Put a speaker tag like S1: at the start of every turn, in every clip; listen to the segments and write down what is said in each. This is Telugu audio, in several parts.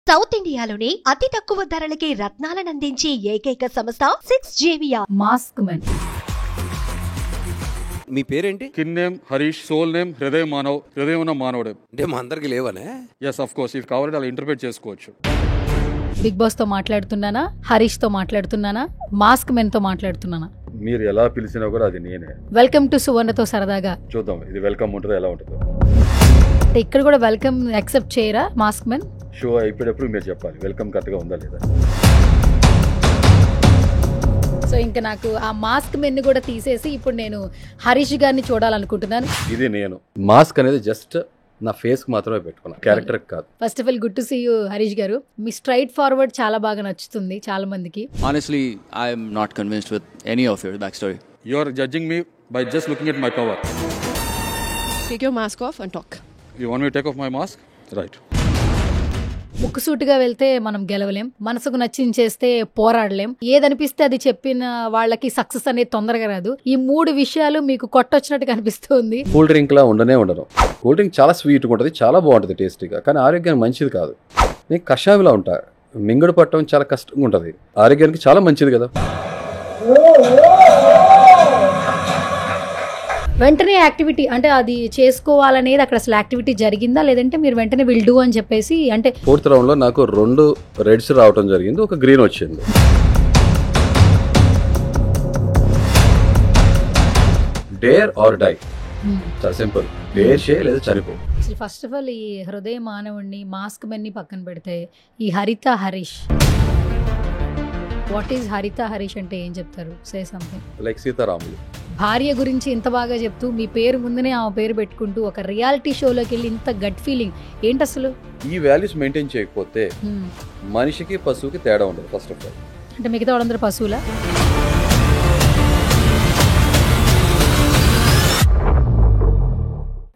S1: సౌత్ ఇండియాలోని అతి తక్కువ ధరలకి రత్నాలనందించే ఏకైక సంస్థ 6JVR మాస్క్ మెన్.
S2: మీ పేరేంటి?
S3: Skin name Harish, soul name Hrudaya Manav. హృదయం ఉన్న మానవుడే.
S2: అంటే మా అందరికి లేవనే?
S3: Yes, of course. ఇది కావాలంటే అలా ఇంటర్ప్రిట్ చేసుకోవచ్చు.
S4: బిగ్ బాస్ తో మాట్లాడుతున్నానా, హరీష్ తో మాట్లాడుతున్నానా, మాస్క్ మెన్ తో మాట్లాడుతున్నానా?
S3: మీరు ఎలా పిలిచినా కూడా అది నేనే.
S4: వెల్కమ్ టు సువర్ణతో సరదాగా.
S3: చూద్దాం ఇది వెల్కమ్ ఉంటుందో ఎలా ఉంటుందో.
S4: ఇక్కడ కూడా వెల్కమ్ యాక్సెప్ట్ చేయరా మాస్క్ మెన్?
S3: షో అయిపోయేటప్పుడు మీరు చెప్పాలి వెల్కమ్ కరెక్ట్గా ఉందా లేదా.
S4: సో ఇంకా నాకు ఆ మాస్క్ మెన్ కూడా తీసేసి ఇప్పుడు నేను హరీష్ గారిని చూడాలనుకుంటున్నాను.
S3: ఇది నేను మాస్క్ అనేది జస్ట్ నా ఫేస్ కి మాత్రమే పెట్టుకున్నా, క్యారెక్టర్ కాదు.
S4: First of all good to see you Harish గారు. మీ స్ట్రైట్ ఫార్వర్డ్ చాలా బాగా నచ్చుతుంది చాలా మందికి.
S5: Honestly, I am not convinced with any of your backstory.
S3: You are judging me by just looking at my cover.
S6: Take your mask off and talk.
S3: You want me to take off my mask? Right.
S4: ముక్కుసూటిగా వెళ్తే మనం గెలవలేం, మనసుకు నచ్చింది చేస్తే పోరాడలేం, ఏదనిపిస్తే అది చెప్పిన వాళ్ళకి సక్సెస్ అనేది తొందరగా రాదు. ఈ 3 విషయాలు మీకు కొట్టొచ్చినట్టు కనిపిస్తుంది.
S7: కూల్ డ్రింక్ లా ఉండను. కూల్ డ్రింక్ చాలా స్వీట్గా ఉంటుంది, చాలా బాగుంటుంది టేస్టీగా, కానీ ఆరోగ్యానికి మంచిది కాదు. నేను కషాయంలా ఉంటా, మింగుడు పట్టడం చాలా కష్టంగా ఉంటుంది, ఆరోగ్యానికి చాలా మంచిది కదా.
S4: వెంటనే యాక్టివిటీ అంటే అది చేసుకోవాలనేది అక్కడ అసలు యాక్టివిటీ జరిగిందా, లేదంటే మీరు వెంటనే విల్ డూ అని చెప్పేసి అంటే
S7: 4th రౌండ్ లో నాకు 2 రెడ్స్ రావడం జరిగింది, ఒక గ్రీన్ వచ్చింది. డేర్ ఆర్ డై, చాలా సింపుల్. డేర్ చే లేదా చనిపో.
S4: ఫస్ట్ ఆఫ్ ఆల్ ఈ హృదయ మానవుడిని మాస్క్ మెన్ని పక్కన పెడితే ఈ హరిత హరీష్, వాట్ ఈజ్ హరిత హరీష్ అంటే ఏం చెప్తారు? Say something.
S7: లైక్ సీతారాములు.
S4: భార్య గురించి ఇంత బాగా చెప్తూ మీ పేరు ముందునే ఆమె పేరు పెట్టుకుంటూ ఒక రియాలిటీ షోలోకి వెళ్ళి ఇంత గట్ ఫీలింగ్ ఏంటి అసలు?
S7: ఈ వాల్యూస్ మెయింటైన్ చేయకపోతే మనిషికి పశువుకి తేడా ఉండదు. ఫస్ట్ ఆఫ్ ఆల్
S4: అంటే మిగతా వాళ్ళందరూ పశువులా?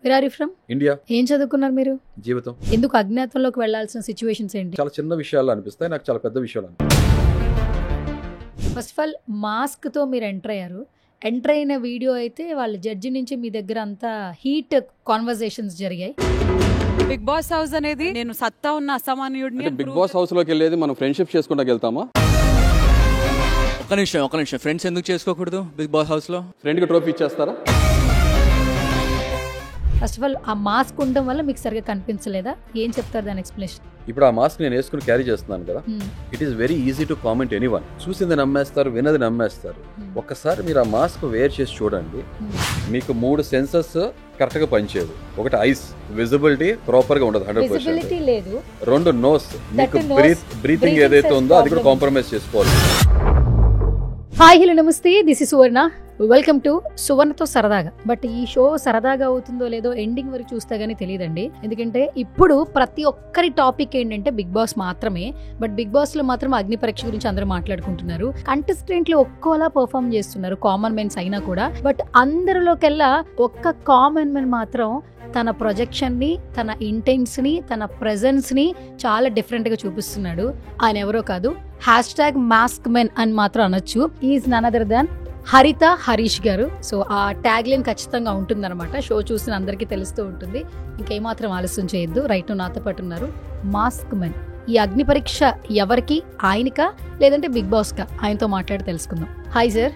S4: Where are you from?
S7: India.
S4: ఏం చదువుకున్నారు మీరు?
S7: జీవితం.
S4: ఎందుకు అజ్ఞాతంలోకి వెళ్లాల్సిన సిచ్యువేషన్స్ ఏంటి?
S7: చాలా చిన్న విషయాలు అనిపిస్తాయి, నాకు చాలా పెద్ద విషయాలు.
S4: ఫస్ట్ ఆఫ్ ఆల్ మాస్క్ తో మీరు ఎంటర్ అయ్యారు. ఎంటర్ అయిన వీడియో అయితే వాళ్ళ జడ్జి నుంచి మీ దగ్గర అంతా హీట్ కాన్వర్సేషన్స్ జరిగాయి.
S6: బిగ్ బాస్ హౌస్ అనేది నేను సత్తా ఉన్న అసామాన్యుడిని.
S3: బిగ్ బాస్ హౌస్ లోకి వెళ్ళేది మనం ఫ్రెండ్షిప్ చేసుకుంటా వెళ్తామా?
S5: ఒక్క నిమిషం, ఫ్రెండ్స్ ఎందుకు చేసుకోకూడదు బిగ్ బాస్ హౌస్ లో?
S3: ఫ్రెండ్ కి ట్రోఫీ ఇచ్చేస్తారా?
S4: ఫస్ట్ ఆఫ్ ఆల్ ఆ మాస్క్ ఉండడం వల్ల మీకు సరిగా కనిపించలేదా? ఏం చెప్తారు దాని ఎక్స్ప్లెనేషన్?
S7: ఇప్పుడు ఆ మాస్క్ నేను వేసుకుని క్యారీ చేస్తున్నాను కదా, it is very easy to comment anyone. చూసింది నమ్మేస్తారు, విన్నది నమ్మేస్తారు. ఒక్కసారి మీరు ఆ మాస్క్ వేర్ చేసి చూడండి, మీకు 3 సెన్సెస్ కరెక్ట్ గా పనిచేయదు. ఒకటి ఐస్ విజిబిలిటీ ప్రాపర్ గా ఉండదు, 100%.
S4: లేదు.
S7: 2 నోస్, మీకు బ్రీతింగ్ ఏదైతే ఉందో అది కూడా కాంప్రమైజ్ చేసుకోవాలి.
S4: హాయ్ హలో నమస్తే, this is Suvarna. Welcome to సువర్ణతో సరదాగా. బట్ ఈ షో సరదాగా అవుతుందో లేదో ఎండింగ్ వరకు చూస్తే గానీ తెలియదండి. ఎందుకంటే ఇప్పుడు ప్రతి ఒక్కరి టాపిక్ ఏంటంటే బిగ్ బాస్ మాత్రమే. బట్ బిగ్ బాస్ లో మాత్రం అగ్ని పరీక్ష గురించి అందరూ మాట్లాడుకుంటున్నారు. కంటెస్టెంట్లు ఒక్కోలా పర్ఫామ్ చేస్తున్నారు, కామన్ మెన్స్ అయినా కూడా. బట్ అందరిలోకెల్లా ఒక్క కామన్ మెన్ మాత్రం తన ప్రొజెక్షన్ ని, తన ఇంటెన్స్ ని, తన ప్రెజెన్స్ ని చాలా డిఫరెంట్ గా చూపిస్తున్నాడు. ఆయన ఎవరో కాదు, #మాస్క్ మెన్ అని మాత్రం అనొచ్చు. ఈజ్ నన్ అదర్ దాన్ హరిత హరీష్ గారు. సో ఆ ట్యాగ్ లైన్ ఖచ్చితంగా ఉంటుందన్నమాట. షో చూసిన అందరికీ తెలుస్తూ ఉంటుంది. ఇంకేమాత్రం ఆలస్యం చేయొద్దు. రైట్ నాతో పాటు ఉన్నారు మాస్క్ మెన్. ఈ అగ్ని పరీక్ష ఎవరికి, ఆయనకా లేదంటే బిగ్ బాస్ కా? ఆయనతో మాట్లాడి తెలుసుకుందాం. Hi sir.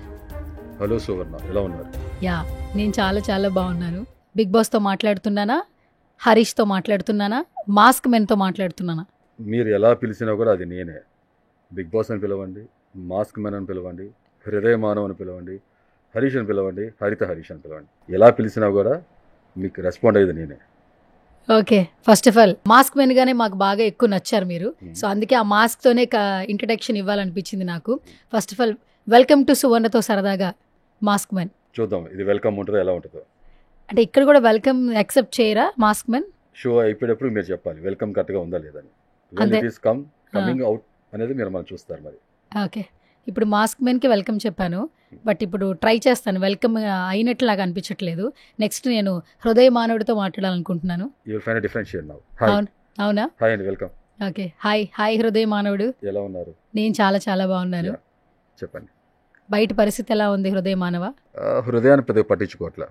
S3: హలో సువర్ణ, ఎలా ఉన్నారు?
S4: యా, నేను చాలా చాలా బాగున్నాను. బిగ్ బాస్ తో మాట్లాడుతున్నానా, హరీష్ తో మాట్లాడుతున్నానా, మాస్క్ మెన్ తో మాట్లాడుతున్నానా?
S3: మీరు ఎలా పిలిచినా కూడా అది నేనే. బిగ్ బాస్ అని పిలవండి, మాస్క్ మెన్ అని పిలవండి, హృదయ మానవ్ అని పిలవండి, హరీష్ అని పిలవండి, హరిత హరీష్ అని పిలవండి. ఎలా పిలిచినా కూడా మీకు రెస్పాండ్ అయ్యేది నేనే.
S4: Okay, first of all mask men గానే మాకు బాగా ఎక్కువ నచ్చారు మీరు. సో అందుకే ఆ మాస్క్ తోనే ఇంట్రడక్షన్ ఇవ్వాలనిపించింది నాకు. First of all welcome to సువర్ణతో సరదాగా మాస్క్ మెన్.
S3: చూద్దాం ఇది వెల్కమ్ ఉంటుందో ఎలా ఉంటుందో.
S4: అంటే ఇక్కడ కూడా వెల్కమ్ యాక్సెప్ట్ చేయరా మాస్క్ మెన్?
S3: షో అయిపోయేటప్పుడు మీరు చెప్పాలి వెల్కమ్ కరెక్ట్గా ఉందా లేదని. కమింగ్ అవుట్ అనేది మీరు మనం చూస్తారు మరి.
S4: ఓకే, ఇప్పుడు మాస్క్ మెన్ కి వెల్కమ్ చెప్పాను, బట్ ఇప్పుడు ట్రై చేస్తాను. వెల్కమ్ అయినట్లు నాకు అనిపించట్లేదు. నెక్స్ట్ నేను హృదయ మానవుడితో మాట్లాడాలనుకుంటున్నాను. అవునా?
S3: హాయ్ అండి, వెల్కమ్.
S4: ఓకే, హాయ్ హృదయ మానవుడు.
S3: ఎలా ఉన్నారు?
S4: నేను చాలా చాలా బాగున్నాను.
S3: చెప్పండి.
S4: బయట పరిస్థితి ఎలా ఉంది హృదయ మానవ?
S3: హృదయాన్ని పెద్దగా పట్టించుకోవట్లా.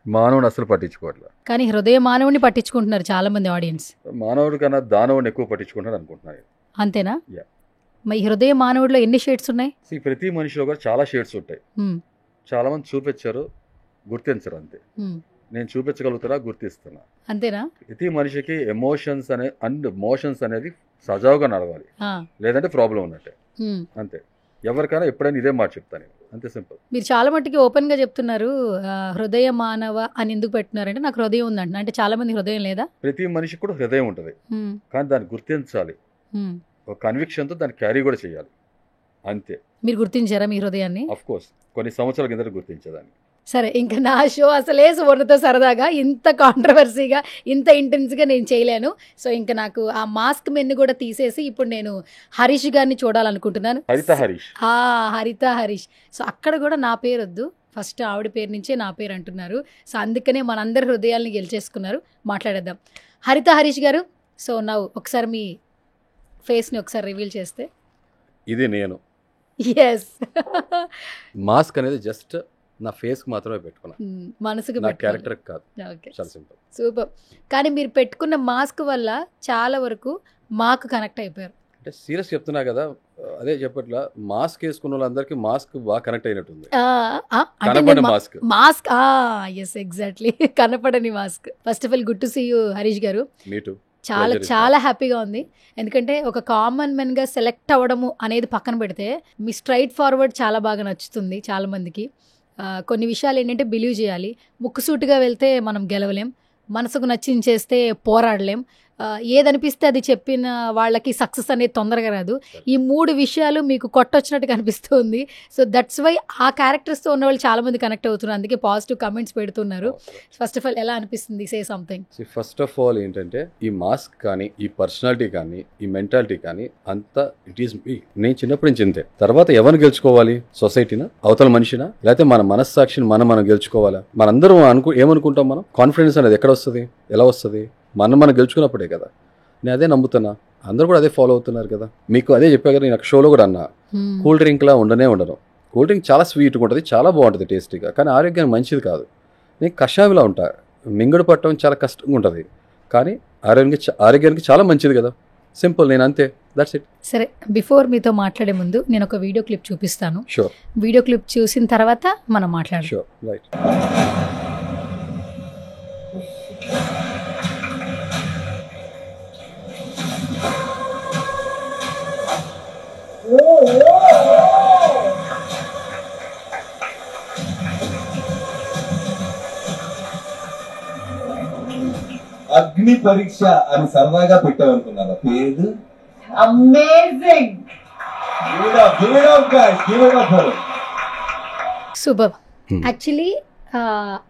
S3: మానవుని అసలు పట్టించుకోవట్లే.
S4: కానీ హృదయ మానవుని పట్టించుకుంటున్నారు చాలా మంది ఆడియన్స్.
S3: మానవుడి కన్నా దానవుని ఎక్కువ పట్టించుకుంటారు అనుకుంటున్నాను.
S4: అంతేనా?
S3: Yeah.
S4: మరి హృదయ మానవుడిలో ఎన్ని షేడ్స్ ఉన్నాయి?
S3: ప్రతి మనిషిలో కూడా చాలా షేడ్స్ ఉంటాయి.
S4: మ్మ్.
S3: చాలా మంది చూపించారు, గుర్తించరు అంతే.
S4: మ్మ్.
S3: నేను చూపించగలుగుతారా, గుర్తిస్తున్నా.
S4: అంతేనా?
S3: ప్రతి మనిషికి ఎమోషన్స్ మోషన్స్ అనేది సజావుగా నడవాలి,
S4: ఆ.
S3: లేదంటే ప్రాబ్లం ఉన్నట్టే.
S4: మ్మ్.
S3: అంతే. ఎవరికైనా ఎప్పుడైనా ఇదే మాట చెప్తాను నేను, అంతే సింపుల్.
S4: మీరు చాలా మట్టుకి ఓపెన్ గా చెప్తున్నారు. హృదయ మానవ అని ఎందుకు పెట్టినారంటే నాకు హృదయం ఉందంట. అంటే చాలా మంది హృదయం లేదా?
S3: ప్రతి మనిషికి కూడా హృదయం ఉంటుంది,
S4: మ్మ్.
S3: కానీ దాన్ని గుర్తించాలి.
S4: మ్మ్.
S3: ఒక కన్విక్షన్తో దాన్ని క్యారీ కూడా చేయాలి, అంతే.
S4: మీరు గుర్తించారా మీ హృదయాన్ని?
S3: అఫ్ కోర్స్ కొన్ని సంవత్సరాల కింద గుర్తించేదాన్ని.
S4: సరే, ఇంకా నా షో అసలే సువర్ణతో సరదాగా ఇంత కాంట్రవర్సీగా ఇంత ఇంటెన్స్గా నేను చేయలేను. సో ఇంకా నాకు ఆ మాస్క్ మెన్ను కూడా తీసేసి ఇప్పుడు నేను హరీష్ గారిని చూడాలనుకుంటున్నాను.
S3: హరిత హరీష్.
S4: హరిత హరీష్. సో అక్కడ కూడా నా పేరు వద్దు, ఫస్ట్ ఆవిడ పేరు నుంచే నా పేరు అంటున్నారు. సో అందుకనే మనందరి హృదయాల్ని గెలిచేసుకున్నారు. మాట్లాడేద్దాం. హరిత హరీష్ గారు, సో నవ్వు ఒకసారి మీ ఫేస్ని ఒకసారి రివీల్ చేస్తే.
S3: ఇది నేను.
S4: ఎస్.
S3: మాస్క్ అనేది జస్ట్ నా ఫేస్కి మాత్రమే పెట్టుకున్నా,
S4: మనసుకు
S3: నా క్యారెక్టర్కి కాదు.
S4: ఓకే,
S3: చాలా సింపుల్.
S4: సూపర్. కానీ మీరు పెట్టుకున్న మాస్క్ వల్ల చాలా వరకు మాకు కనెక్ట్ అయిపోయారు.
S3: అంటే సీరియస్ చెప్తున్నా కదా, అదే చెప్పట్లా, మాస్క్ వేసుకున్న వాళ్ళందరికీ మాస్క్ బాగా కనెక్ట్ అయినట్టుంది. కనపడే మాస్క్.
S4: Mask yes, exactly. కనపడని mask. First of all good to see you Harish గారు.
S3: మీటు.
S4: చాలా చాలా హ్యాపీగా ఉంది. ఎందుకంటే ఒక కామన్ మెన్గా సెలెక్ట్ అవ్వడము అనేది పక్కన పెడితే మీ స్ట్రైట్ ఫార్వర్డ్ చాలా బాగా నచ్చుతుంది చాలా మందికి. కొన్ని విషయాలు ఏంటంటే బిలీవ్ చేయాలి. ముక్కుసూటిగా వెళ్తే మనం గెలవలేం, మనసుకు నచ్చింది చేస్తే పోరాడలేం, ఏదనిపిస్తే అది చెప్పిన వాళ్ళకి సక్సెస్ అనేది తొందరగా రాదు. ఈ 3 విషయాలు మీకు కొట్టొచ్చినట్టు కనిపిస్తుంది. సో దట్స్ వై ఆ క్యారెక్టర్స్తో ఉన్న వాళ్ళు చాలా మంది కనెక్ట్ అవుతున్నారు. అందుకే పాజిటివ్ కమెంట్స్ పెడుతున్నారు. ఫస్ట్ ఆఫ్ ఆల్ ఎలా అనిపిస్తుంది? Say something.
S3: First of all ఏంటంటే ఈ మాస్క్ కానీ, ఈ పర్సనాలిటీ కానీ, ఈ మెంటాలిటీ కానీ అంతా ఇట్ ఈస్ మీ. నేను చిన్నప్పటి నుంచి ఇంతే. తర్వాత ఎవరిని గెలుచుకోవాలి? సొసైటీనా, అవతల మనిషినా, లేకపోతే మన మనస్సాక్షిని మనం గెలుచుకోవాలా? మనందరం ఏమనుకుంటాం? మనం కాన్ఫిడెన్స్ అనేది ఎక్కడ వస్తుంది, ఎలా వస్తుంది? మనం గెలుచుకున్నప్పుడే కదా. నేను అదే నమ్ముతున్నా, అందరూ కూడా అదే ఫాలో అవుతున్నారు కదా. మీకు అదే చెప్పా కదా, నేను షోలో కూడా అన్నా, కూల్ డ్రింక్లా ఉండను. కూల్ డ్రింక్ చాలా స్వీట్గా ఉంటుంది, చాలా బాగుంటుంది టేస్టీగా, కానీ ఆరోగ్యానికి మంచిది కాదు. నేను కషాయంలా ఉంటా, మింగుడు పట్టడం చాలా కష్టంగా ఉంటుంది, కానీ ఆరోగ్యానికి చాలా మంచిది కదా. సింపుల్, నేను అంతే. That's it.
S4: సరే, బిఫోర్ మీతో మాట్లాడే ముందు నేను ఒక వీడియో క్లిప్ చూపిస్తాను.
S3: షూర్.
S4: వీడియో క్లిప్ చూసిన తర్వాత మనం మాట్లాడదాం.
S3: Sure, right.
S8: అగ్ని పరీక్ష అని సరదాగా పెట్టామనుకున్నారా పేరు?
S9: అమేజింగ్.
S4: సూపర్. యాక్చువల్లీ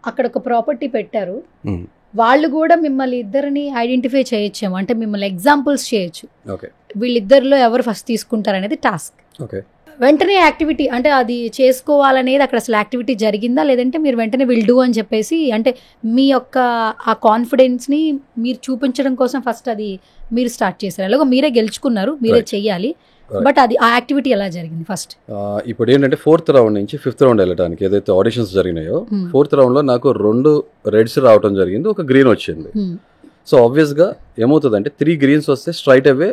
S4: అక్కడ ఒక ప్రాపర్టీ పెట్టారు. వాళ్ళు కూడా మిమ్మల్ని ఇద్దరిని ఐడెంటిఫై చేయొచ్చేమో, అంటే మిమ్మల్ని ఎగ్జాంపుల్స్ చేయొచ్చు.
S3: ఓకే.
S4: వీళ్ళిద్దరిలో ఎవరు ఫస్ట్ తీసుకుంటారు అనేది టాస్క్.
S3: ఓకే.
S4: వెంటనే యాక్టివిటీ అంటే అది చేసుకోవాలనేది అక్కడ అసలు యాక్టివిటీ జరిగిందా, లేదంటే మీరు వెంటనే విల్ డూ అని చెప్పేసి, అంటే మీ యొక్క ఆ కాన్ఫిడెన్స్ని మీరు చూపించడం కోసం ఫస్ట్ అది మీరు స్టార్ట్ చేశారు? అలాగే మీరే గెలుచుకున్నారు, మీరే చెయ్యాలి, బట్ అది ఆ యాక్టివిటీ ఎలా జరిగింది ఫస్ట్?
S3: ఇప్పుడు ఏంటంటే 4th రౌండ్ నుంచి 5th రౌండ్ వెళ్ళడానికి ఏదైతే ఆడిషన్స్ జరిగినాయో, 4th రౌండ్లో నాకు 2 రెడ్స్ రావడం జరిగింది, ఒక గ్రీన్ వచ్చింది. సో ఆబ్వియస్గా ఏమవుతుందంటే 3 గ్రీన్స్ వస్తే స్ట్రైట్ అవే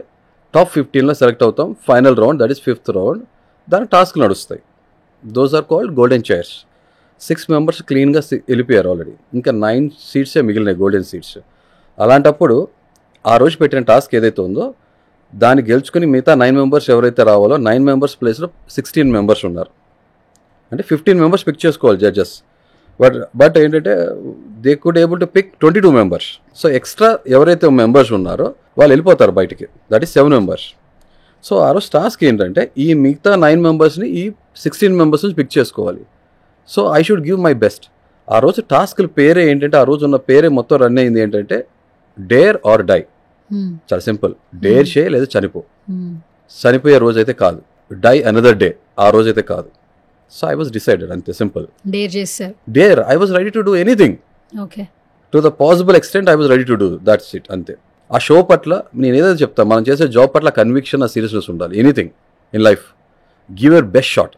S3: టాప్ 15లో సెలెక్ట్ అవుతాం. Final round, that is 5th round. దానికి టాస్క్ నడుస్తాయి. Those are called golden chairs. 6 members క్లీన్గా వెళ్ళిపోయారు ఆల్రెడీ, ఇంకా 9 సీట్సే మిగిలినాయి, గోల్డెన్ సీట్స్. అలాంటప్పుడు ఆ రోజు పెట్టిన టాస్క్ ఏదైతే ఉందో దాన్ని గెలుచుకుని మిగతా 9 మెంబర్స్ ఎవరైతే రావాలో 9 మెంబర్స్ ప్లేస్లో 16 మెంబర్స్ ఉన్నారు. అంటే 15 మెంబర్స్ పిక్ చేసుకోవాలి జడ్జెస్. బట్ ఏంటంటే they could able to pick 22 members. So extra ఎవరైతే మెంబర్స్ ఉన్నారో వాళ్ళు వెళ్ళిపోతారు బయటికి, దట్ ఈస్ 7 మెంబర్స్. సో ఆ రోజు టాస్క్ ఏంటంటే ఈ మిగతా 9 మెంబర్స్ని ఈ 16 మెంబర్స్ నుంచి పిక్ చేసుకోవాలి. So I should give my best. ఆ రోజు టాస్క్ల పేరే ఏంటంటే, ఆ రోజు ఉన్న పేరే మొత్తం రన్ అయింది ఏంటంటే డేర్ ఆర్ డై. చాలా సింపుల్. డేర్ చేయ లేదా చనిపోయే రోజు అయితే కాదు, డై అనదర్ డే, ఆ రోజు అయితే కాదు. సో ఐ వాజ్ డిసైడెడ్, అంతే simple. Dare I was ready to do anything.
S4: Okay.
S3: To the possible extent I was ready to do, that's it, అంతే. ఆ షో పట్ల నేను ఏదైతే చెప్తాను, మనం చేసే జాబ్ పట్ల కన్విక్షన్, ఆ సీరియస్నెస్ ఉండాలి. Anything in life, give your best shot.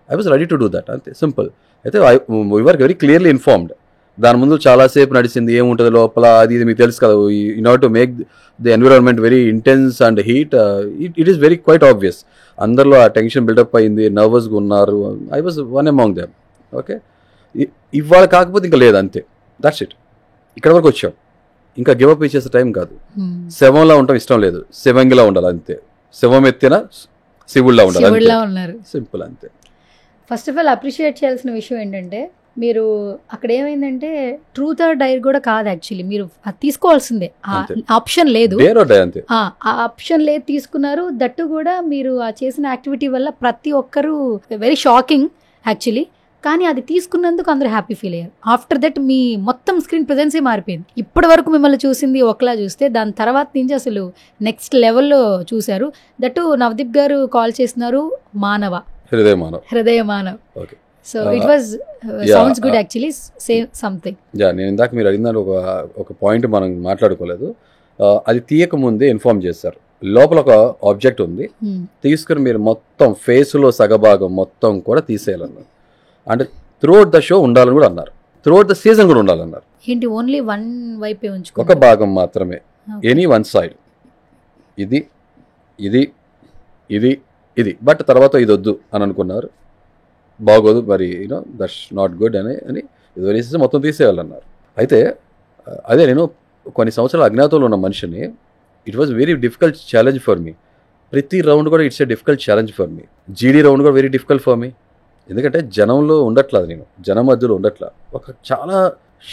S3: I was ready to do that, అంతే సింపుల్. అయితే we were very clearly informed.
S7: దాని ముందు చాలాసేపు నడిచింది, ఏముంటుంది లోపల అది ఇది మీకు తెలుసు కదా. In order to make the environment very intense and heat, it is very quite obvious. అందరిలో ఆ టెన్షన్ బిల్డప్ అయింది, నర్వస్గా ఉన్నారు. I was one among them. Okay, ఇవాళ కాకపోతే ఇంకా లేదు, అంతే, దట్స్ ఇట్. ఇక్కడ వరకు వచ్చాం, ఇంకా గివప్ ఇచ్చేసే టైం కాదు. శవంలా ఉండటం ఇష్టం లేదు, శివంగిలా ఉండాలి అంతే. శవం ఎత్తిన శివుళ్ళ ఉండాలి, సింపుల్ అంతే.
S4: ఫస్ట్ ఆఫ్ ఆల్ అప్రిషియేట్ చేయాల్సిన విషయం ఏంటంటే, మీరు అక్కడ ఏమైందంటే ట్రూత్ ఆర్ డైర్ కూడా కాదు యాక్చువల్లీ, మీరు అది తీసుకోవాల్సిందే, ఆప్షన్ లేదు, ఆ ఆప్షన్ లేదు, తీసుకున్నారు. దట్టు కూడా మీరు ఆ చేసిన యాక్టివిటీ వల్ల ప్రతి ఒక్కరు వెరీ షాకింగ్ యాక్చువల్లీ. కానీ అది తీసుకున్నందుకు అందరూ హ్యాపీ ఫీల్ అయ్యారు. ఆఫ్టర్ దట్ మీ మొత్తం స్క్రీన్ ప్రెజెన్సే మారిపోయింది. ఇప్పటి వరకు మిమ్మల్ని చూసింది ఒకలా చూస్తే, దాని తర్వాత నుంచి అసలు నెక్స్ట్ లెవెల్లో చూశారు. దట్టు నవదీప్ గారు కాల్ చేస్తున్నారు హృదయ Manav. So it was sounds good actually. Say something.
S7: నేను ఇందాక మీరు అడిగిన ఒక పాయింట్ మనం మాట్లాడుకోలేదు. అది తీయక ముందే ఇన్ఫార్మ్ చేశారు, లోపల ఒక ఆబ్జెక్ట్ ఉంది, తీసుకుని మీరు మొత్తం ఫేస్లో సగభాగం మొత్తం కూడా తీసేయాలన్నారు. అంటే త్రూఅవుట్ ద షో ఉండాలని కూడా అన్నారు, త్రూఅవుట్ ద సీజన్ కూడా ఉండాలన్నారు.
S4: ఏంటి ఓన్లీ వన్ వైపే ఉంచుకో,
S7: ఒక భాగం మాత్రమే, ఎనీ వన్ సైడ్, ఇది ఇది ఇది ఇది, బట్ తర్వాత ఇది వద్దు అని అనుకున్నారు. బాగోదు మరి, యూనో దట్స్ నాట్ గుడ్ అని ఇది వదిలేసి మొత్తం తీసేయాలన్నారు. అయితే అదే నేను కొన్ని సంవత్సరాలు అజ్ఞాతంలో ఉన్న మనిషిని, it was very difficult challenge for me. ప్రతి రౌండ్ కూడా it's a difficult challenge for me. జీడీ రౌండ్ కూడా వెరీ డిఫికల్ట్ ఫర్ మీ, ఎందుకంటే జనంలో ఉండట్లేదు, నేను జనం మధ్యలో ఉండట్లా, ఒక చాలా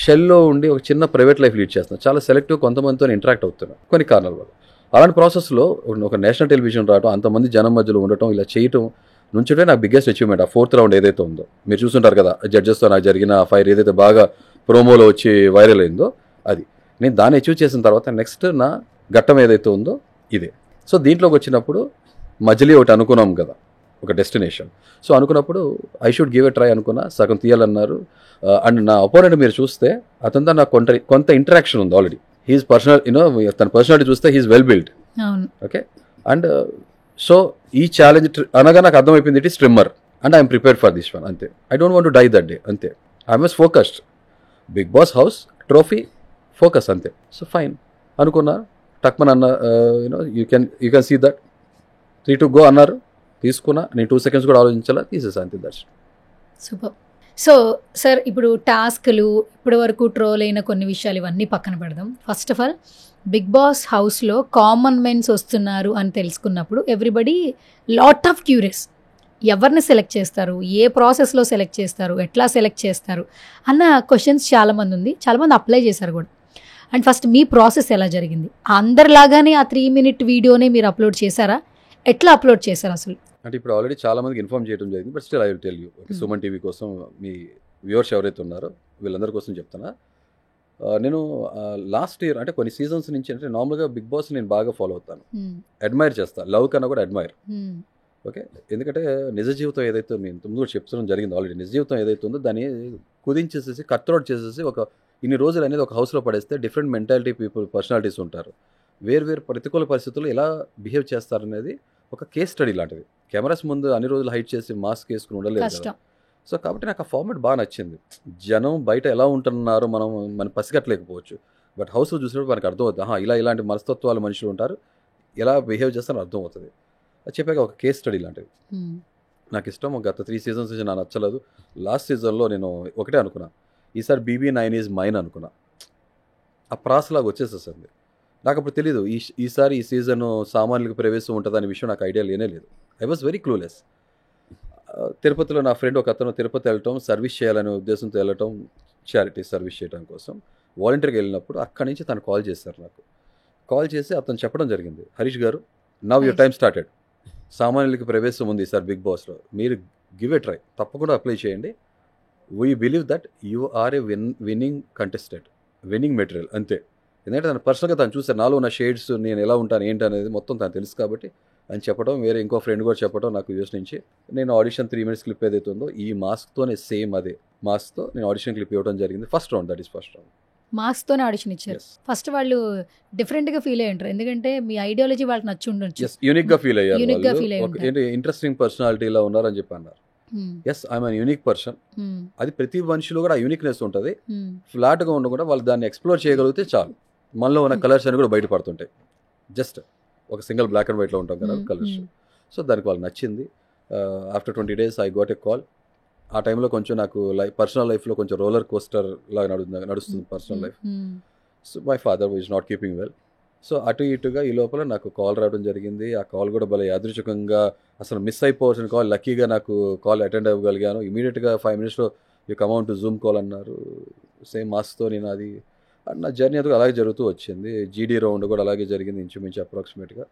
S7: షెల్లో ఉండి ఒక చిన్న ప్రైవేట్ లైఫ్ లీడ్ చేస్తున్నాను, చాలా సెలెక్టివ్ కొంతమందితో ఇంటరాక్ట్ అవుతున్నాను కొన్ని కారణాల వల్ల. అలాంటి ప్రాసెస్లో ఒక నేషనల్ టెలివిజన్ రావడం, అంతమంది జనం మధ్యలో ఉండటం, ఇలా చేయటం నుంచుంటే నాకు బిగ్గెస్ట్ అచీవ్మెంట్. ఆ 4th రౌండ్ ఏదైతే ఉందో మీరు చూస్తుంటారు కదా, జడ్జెస్తో నాకు జరిగిన ఫైర్ ఏదైతే బాగా ప్రోమోలో వచ్చి వైరల్ అయిందో, అది నేను దాన్ని అచీవ్ చేసిన తర్వాత నెక్స్ట్ నా ఘట్టం ఏదైతే ఉందో ఇదే. సో దీంట్లోకి వచ్చినప్పుడు మజిలీ ఒకటి అనుకున్నాం కదా, ఒక డెస్టినేషన్. సో అనుకున్నప్పుడు I should give a try అనుకున్నా, సగం తీయాలన్నారు. అండ్ నా అపోనెంట్ మీరు చూస్తే అతనితో నాకు కొంత ఇంటరాక్షన్ ఉంది ఆల్రెడీ. హీఈస్ పర్సనల్, తన పర్సనాలిటీ చూస్తే he's well built. Okay, and so ఈ ఛాలెంజ్ అనగా నాకు అర్థమైపోయింది, it is streamer and I'm prepared for this one, అంతే. I don't want to die that day, అంతే. I was focused, big boss house trophy focus, అంతే. సో ఫైన్ అనుకున్నా, టక్మన్ అన్న, you can see that 3 to go అన్నారు, తీసుకున్నా. నేను 2 seconds కూడా ఆలోచించాలా, తీసేసా, అంతే. దర్శనం
S4: సూపర్. సో సార్, ఇప్పుడు టాస్క్లు, ఇప్పటి వరకు ట్రోల్ అయిన కొన్ని విషయాలు ఇవన్నీ పక్కన పెడదాం. First of all Bigg Boss హౌస్లో కామన్ మెన్స్ వస్తున్నారు అని తెలుసుకున్నప్పుడు ఎవ్రీబడి లాట్ ఆఫ్ క్యూరియస్, ఎవరిని సెలెక్ట్ చేస్తారు, ఏ ప్రాసెస్లో సెలెక్ట్ చేస్తారు, ఎట్లా సెలెక్ట్ చేస్తారు అన్న క్వశ్చన్స్ చాలామంది ఉంది, చాలామంది అప్లై చేశారు కూడా. అండ్ ఫస్ట్ మీ ప్రాసెస్ ఎలా జరిగింది? అందరిలాగానే ఆ 3 minute వీడియోనే మీరు అప్లోడ్ చేశారా? ఎట్లా అప్లోడ్ చేశారు అసలు?
S7: అంటే ఇప్పుడు ఆల్రెడీ చాలా మందికి ఇన్ఫార్మ్ చేయడం జరిగింది, but still I will tell you. Suman TV కోసం, మీ వ్యూవర్స్ ఎవరైతే ఉన్నారో వీళ్ళందరి కోసం చెప్తున్నా. నేను లాస్ట్ ఇయర్, అంటే కొన్ని సీజన్స్ నుంచి, అంటే నార్మల్గా బిగ్ బాస్ నేను బాగా ఫాలో అవుతాను, అడ్మైర్ చేస్తాను, లవ్ కన్నా కూడా అడ్మైర్. ఓకే, ఎందుకంటే నిజ జీవితం ఏదైతే నేను ముందు కూడా చెప్తడం జరిగింది ఆల్రెడీ, నిజ జీవితం ఏదైతే ఉందో దాన్ని కుదించేసేసి కట్ అవుట్ చేసేసి ఒక ఇన్ని రోజులు అనేది ఒక హౌస్లో పడేస్తే డిఫరెంట్ మెంటాలిటీ పీపుల్, పర్సనాలిటీస్ ఉంటారు, వేరు ప్రతికూల పరిస్థితుల్లో ఎలా బిహేవ్ చేస్తారనేది ఒక కేస్ స్టడీ లాంటిది. కెమెరాస్ ముందు అన్ని రోజులు హైట్ చేసి మాస్క్ వేసుకుని ఉండలేదు కదా. సో కాబట్టి నాకు ఆ ఫార్మాట్ బాగా నచ్చింది. జనం బయట ఎలా ఉంటున్నారో మనం పసిగట్టలేకపోవచ్చు, బట్ హౌస్లో చూసినప్పుడు మనకు అర్థమవుతుంది, ఇలాంటి మనస్తత్వాలు మనుషులు ఉంటారు, ఎలా బిహేవ్ చేస్తారో అర్థమవుతుంది. అది చెప్పాక ఒక కేస్ స్టడీ లాంటిది నాకు ఇష్టం. గత 3 seasons నుంచి నాకు నచ్చలేదు. లాస్ట్ సీజన్లో నేను ఒకటే అనుకున్నా, ఈసారి BB9 ఈజ్ మైన్ అనుకున్నా. ఆ ప్రాసలాగా వచ్చేసేసింది. నాకు అప్పుడు తెలీదు ఈసారి ఈ సీజన్ సామాన్యులకు ప్రవేశం ఉంటుంది అనే విషయం నాకు ఐడియా లేనే లేదు. I was very clueless. తిరుపతిలో నా ఫ్రెండ్ ఒక అతను తిరుపతి వెళ్ళటం, సర్వీస్ చేయాలనే ఉద్దేశంతో వెళ్ళటం, చారిటీ సర్వీస్ చేయడం కోసం వాలంటీర్గా వెళ్ళినప్పుడు అక్కడి నుంచి తను కాల్ చేశారు నాకు. కాల్ చేసి అతను చెప్పడం జరిగింది, హరీష్ గారు, నవ్ యువర్ టైం స్టార్టెడ్, సామాన్యులకి ప్రవేశం ఉంది సార్ బిగ్ బాస్లో, మీరు గివ్ ఎ ట్రై, తప్పకుండా అప్లై చేయండి, we believe that you are a winning contestant, winning material, అంతే. ఎందుకంటే తను పర్సనల్గా తను చూసారు, నాలో ఉన్న షేడ్స్, నేను ఎలా ఉంటాను ఏంటి అనేది మొత్తం తను తెలుసు కాబట్టి అని చెప్పడం, వేరే ఇంకో ఫ్రెండ్ కూడా చెప్పడం నాకు యూఎస్ నుంచి. నేను ఆడిషన్ 3 minutes క్లిప్ ఏదైతే ఉందో ఈ మాస్క్తోనే సేమ్ అదే మాస్క్తో నేను ఆడిషన్ క్లిప్ ఇవ్వడం జరిగింది. First round, that is first round.
S4: మాస్క్తోనే ఆడిషన్ ఇచ్చారు. ఫస్ట్ వాళ్ళు డిఫరెంట్గా ఫీల్ అయ్యి ఉంటారు, ఎందుకంటే మీ ఐడియాలజీ వాళ్ళకి నచ్చి ఉండొచ్చు,
S7: యూనిక్గా ఫీల్ అయ్యారు, ఇంట్రెస్టింగ్ పర్సనాలిటీలా ఉన్నారని చెప్పి అన్నారు. Yes I'm an unique person. అది ప్రతి మనిషిలో కూడా ఆ యూనిక్నెస్ ఉంటుంది. ఫ్లాట్గా ఉండకుండా వాళ్ళు దాన్ని ఎక్స్ప్లోర్ చేయగలిగితే చాలు. మనలో ఉన్న కలర్స్ అని కూడా బయటపడుతుంటాయి. జస్ట్ ఒక సింగిల్ బ్లాక్ అండ్ వైట్లో ఉంటాం కదా కలర్స్. సో దానికి వాళ్ళు నచ్చింది. After 20 days I got a call. ఆ టైంలో కొంచెం నాకు పర్సనల్ లైఫ్లో కొంచెం రోలర్ కోస్టర్ లాగా నడుస్తుంది personal life. So my father is not keeping well. So అటు ఇటుగా ఈ లోపల నాకు కాల్ రావడం జరిగింది. ఆ కాల్ కూడా భలే యాదృచ్ఛికంగా, అసలు మిస్ అయిపోవాల్సిన కాల్, లక్కీగా నాకు కాల్ అటెండ్ అవ్వగలిగాను. ఇమీడియట్గా 5 minutesలో you come on to Zoom call అన్నారు. సేమ్ మాస్క్తో నేను అది నా జర్నీ అది అలాగే జరుగుతూ వచ్చింది. జీడీ రౌండ్ కూడా అలాగే జరిగింది ఇంచుమించు అప్రాక్సిమేట్గా.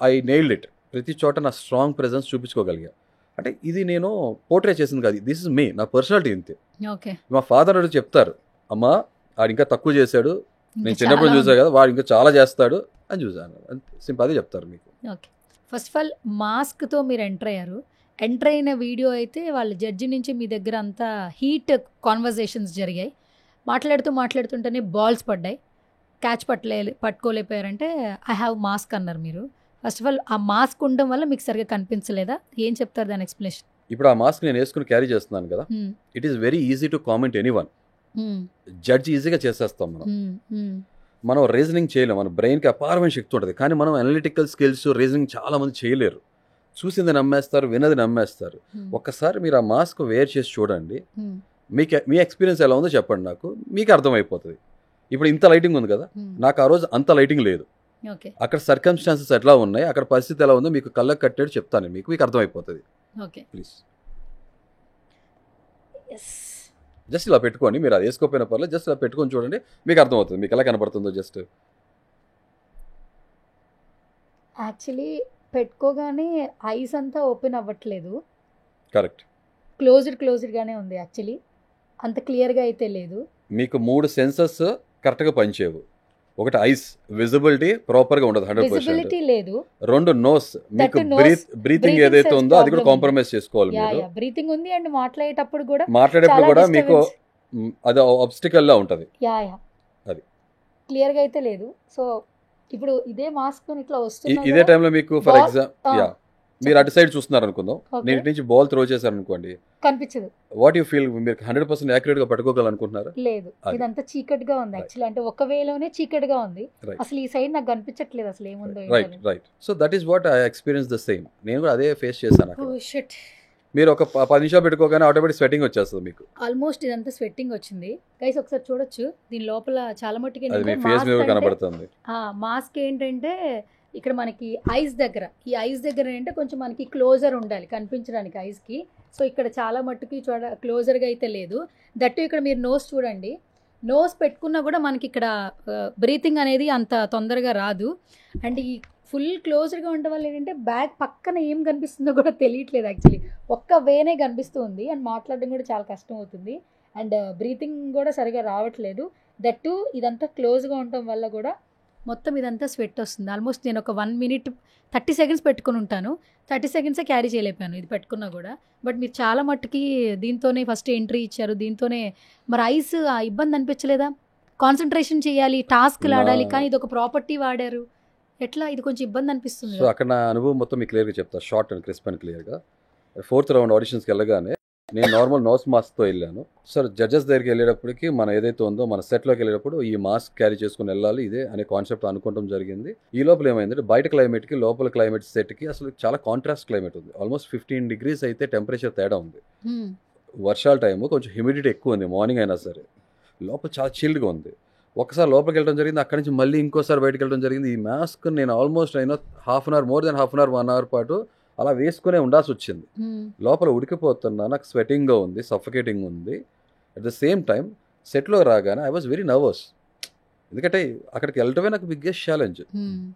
S7: I nailed it. ప్రతి చోట నా స్ట్రాంగ్ ప్రెజెన్స్ చూపించుకోగలిగా. అంటే ఇది నేను పోర్ట్రే చేసింది కాదు, దిస్ ఇస్ మీ, నా పర్సనాలిటీ ఇంతే. మా ఫాదర్ అడిగి చెప్తారు, అమ్మా ఆడు ఇంకా తక్కువ చేశాడు, నేను చిన్నప్పుడు చూసాను కదా, వాడు ఇంకా చాలా చేస్తాడు అని చూసాను. సింపుల్ అదే చెప్తారు మీకు.
S4: ఓకే, ఫస్ట్ ఆఫ్ ఆల్ మాస్క్తో మీరు ఎంటర్ అయ్యారు. ఎంటర్ అయిన వీడియో అయితే వాళ్ళ జడ్జి నుంచి మీ దగ్గర అంతా హీట్ కాన్వర్జేషన్స్ జరిగాయి. మాట్లాడుతుంటేనే బాల్స్ పడ్డాయి, క్యాచ్ పట్టుకోలేకపోయారంటే ఐ హ్యావ్ మాస్క్ అన్నారు మీరు. ఫస్ట్ ఆఫ్ ఆల్ ఆ మాస్క్ ఉండడం వల్ల మీకు సరిగ్గా కనిపించలేదా? ఏం చెప్తారు దాని ఎక్స్ప్లెనేషన్?
S7: ఇప్పుడు ఆ మాస్క్ నేను వేసుకుని క్యారీ చేస్తున్నాను కదా, it is very easy to comment anyone. Judge ఈజీగా చేసేస్తాం మనం రీజనింగ్ చేయలేం. మన బ్రెయిన్కి అపారమైన శక్తి ఉంటుంది, కానీ మనం అనలిటికల్ స్కిల్స్ రీజనింగ్ చాలా మంది చేయలేరు. చూసింది నమ్మేస్తారు, వినది నమ్మేస్తారు. ఒక్కసారి మీరు ఆ మాస్క్ వేర్ చేసి చూడండి, మీ ఎక్స్పీరియన్స్ ఎలా ఉందో చెప్పండి, నాకు మీకు అర్థమైపోతుంది. ఇప్పుడు ఇంత లైటింగ్ ఉంది కదా, నాకు ఆ రోజు అంత లైటింగ్ లేదు. అక్కడ సర్కమ్స్టాన్సెస్ ఎట్లా ఉన్నాయి, అక్కడ పరిస్థితి ఎలా ఉందో మీకు కళ్ళకు కట్టేది చెప్తాను, మీకు అర్థమైపోతుంది. ప్లీజ్ జస్ట్ ఇలా పెట్టుకోండి, మీరు అది వేసుకోకపోయినా పర్లేదు, జస్ట్ ఇలా పెట్టుకొని చూడండి, మీకు అర్థమవుతుంది మీకు ఎలా కనపడుతుందో. జస్ట్
S4: యాక్చువల్లీ పెట్టుకోగానే ఐస్ అంతా ఓపెన్ అవ్వట్లేదు,
S7: కరెక్ట్,
S4: క్లోజ్డ్గానే ఉంది. యాక్చువల్లీ అంత క్లియర్గా అయితే లేదు. మీకు
S7: 3 సెన్సెస్ కరెక్ట్గా పనిచేయవు. ఒకటి ఐస్ విజిబిలిటీ ప్రాపర్గా ఉండదు, 100%
S4: లేదు.
S7: 2 నోస్, మీకు బ్రీతింగ్ ఏదైతే ఉందో అది కూడా కాంప్రమైజ్ చేసుకోవాలి. మీరు
S4: బ్రీతింగ్ ఉంది అండ్ మాట్లాడేటప్పుడు
S7: కూడా మీకు అది ఆబ్స్టికల్ లా ఉంటది. అది
S4: క్లియర్ గా అయితే లేదు. సో ఇప్పుడు ఇదే మాస్క్ ఇట్లా వస్తుంది,
S7: ఇదే టైంలో మీకు ఫర్ ఎగ్జాంపుల్ మీరు అటు సైడ్ చూస్తున్నారు అనుకుందాం, నేను ఇటు నుంచి బాల్ త్రో చేశాను అనుకోండి,
S4: కనిపించదు.
S7: What you feel? మీరు 100% యాక్యురేట్ గా పట్టుకోగలనుకుంటున్నారా?
S4: లేదు, ఇదంతా చీకట్ గా ఉంది. యాక్చువల్లీ అంటే ఒక వేలోనే చీకట్ గా ఉంది, అసలు ఈ సైడ్ నాకు కనిపించట్లేదు అసలు ఏముందో.
S7: Right. So that is what I experience the same. నేను కూడా అదే ఫేస్ చేశాను. మీరు ఒక 10 నిమిషాలు పెట్టుకోగానే ఆటోమేటిక్ స్వెట్టింగ్ వచ్చేస్తుంది మీకు.
S4: ఆల్మోస్ట్ ఇదంతా స్వెట్టింగ్ వచ్చింది గైస్, ఒకసారి చూడొచ్చు. దీని లోపల చాలా మట్టుకి
S7: కనబడుతుంది.
S4: మాస్క్ ఏంటంటే ఇక్కడ మనకి ఐస్ దగ్గర, ఈ ఐస్ దగ్గర అంటే కొంచెం మనకి క్లోజర్ ఉండాలి కనిపించడానికి ఐస్కి. సో ఇక్కడ చాలా మట్టుకి క్లోజర్గా అయితే లేదు. దట్టు ఇక్కడ మీరు నోస్ చూడండి, నోస్ పెట్టుకున్నా కూడా మనకి ఇక్కడ బ్రీతింగ్ అనేది అంత తొందరగా రాదు. అండ్ ఈ ఫుల్ క్లోజ్డ్గా ఉండడం వల్ల ఏంటంటే బ్యాగ్ పక్కన ఏం కనిపిస్తుందో కూడా తెలియట్లేదు. యాక్చువల్లీ ఒక్క వేనే కనిపిస్తుంది అండ్ మాట్లాడడం కూడా చాలా కష్టం అవుతుంది. అండ్ బ్రీతింగ్ కూడా సరిగా రావట్లేదు. దట్టు ఇదంతా క్లోజ్గా ఉండటం వల్ల కూడా మొత్తం ఇదంతా స్వెట్ వస్తుంది. ఆల్మోస్ట్ నేను ఒక 1 minute 30 seconds పెట్టుకుని ఉంటాను, 30 seconds క్యారీ చేయలేపాను ఇది పెట్టుకున్నా కూడా. బట్ మీరు చాలా మట్టుకి దీంతోనే ఫస్ట్ ఎంట్రీ ఇచ్చారు, దీంతోనే మరి ఐస్ ఇబ్బంది అనిపించలేదా? కాన్సన్ట్రేషన్ చేయాలి, టాస్క్లు ఆడాలి, కానీ ఇది ఒక ప్రాపర్టీ వాడారు, ఎట్లా ఇది కొంచెం ఇబ్బంది అనిపిస్తుంది.
S7: సో అక్కడ నా అనుభవం మొత్తం మీకు క్లియర్గా చెప్తా, షార్ట్ అండ్ క్రిస్ప్ అండ్ క్లియర్గా. 4th round ఆడిషన్స్కి వెళ్ళగానే నేను నార్మల్ నోస్ మాస్క్తో వెళ్ళాను. సార్ జడ్జెస్ దగ్గరికి వెళ్ళేటప్పటికి మన ఏదైతే ఉందో మన సెట్లోకి వెళ్ళేటప్పుడు ఈ మాస్క్ క్యారీ చేసుకుని వెళ్ళాలి ఇదే అనే కాన్సెప్ట్ అనుకోవడం జరిగింది. ఈ లోపల ఏమైందంటే బయట క్లైమేట్కి లోపల క్లైమేట్ సెట్కి అసలు చాలా కాంట్రాస్ట్ క్లైమేట్ ఉంది. ఆల్మోస్ట్ 15 degrees అయితే టెంపరేచర్ తేడా ఉంది. వర్షాల టైము కొంచెం హ్యూమిడిటీ ఎక్కువ ఉంది, మార్నింగ్ అయినా సరే లోపల చాలా చిల్డ్గా ఉంది. ఒకసారి లోపలికి వెళ్ళడం జరిగింది, అక్కడి నుంచి మళ్ళీ ఇంకోసారి బయటకు వెళ్ళడం జరిగింది. ఈ మాస్క్ నేను ఆల్మోస్ట్ అయినా half an hour, more than half an hour, 1 hour పాటు అలా వేసుకునే ఉండాల్సి వచ్చింది. లోపల ఉడికిపోతున్నా, నాకు స్వెటింగ్గా ఉంది, సఫకేటింగ్ ఉంది. అట్ ద సేమ్ టైం సెట్లో రాగానే ఐ వాజ్ వెరీ నర్వస్, ఎందుకంటే అక్కడికి వెళ్ళటమే నాకు బిగ్గెస్ట్ ఛాలెంజ్.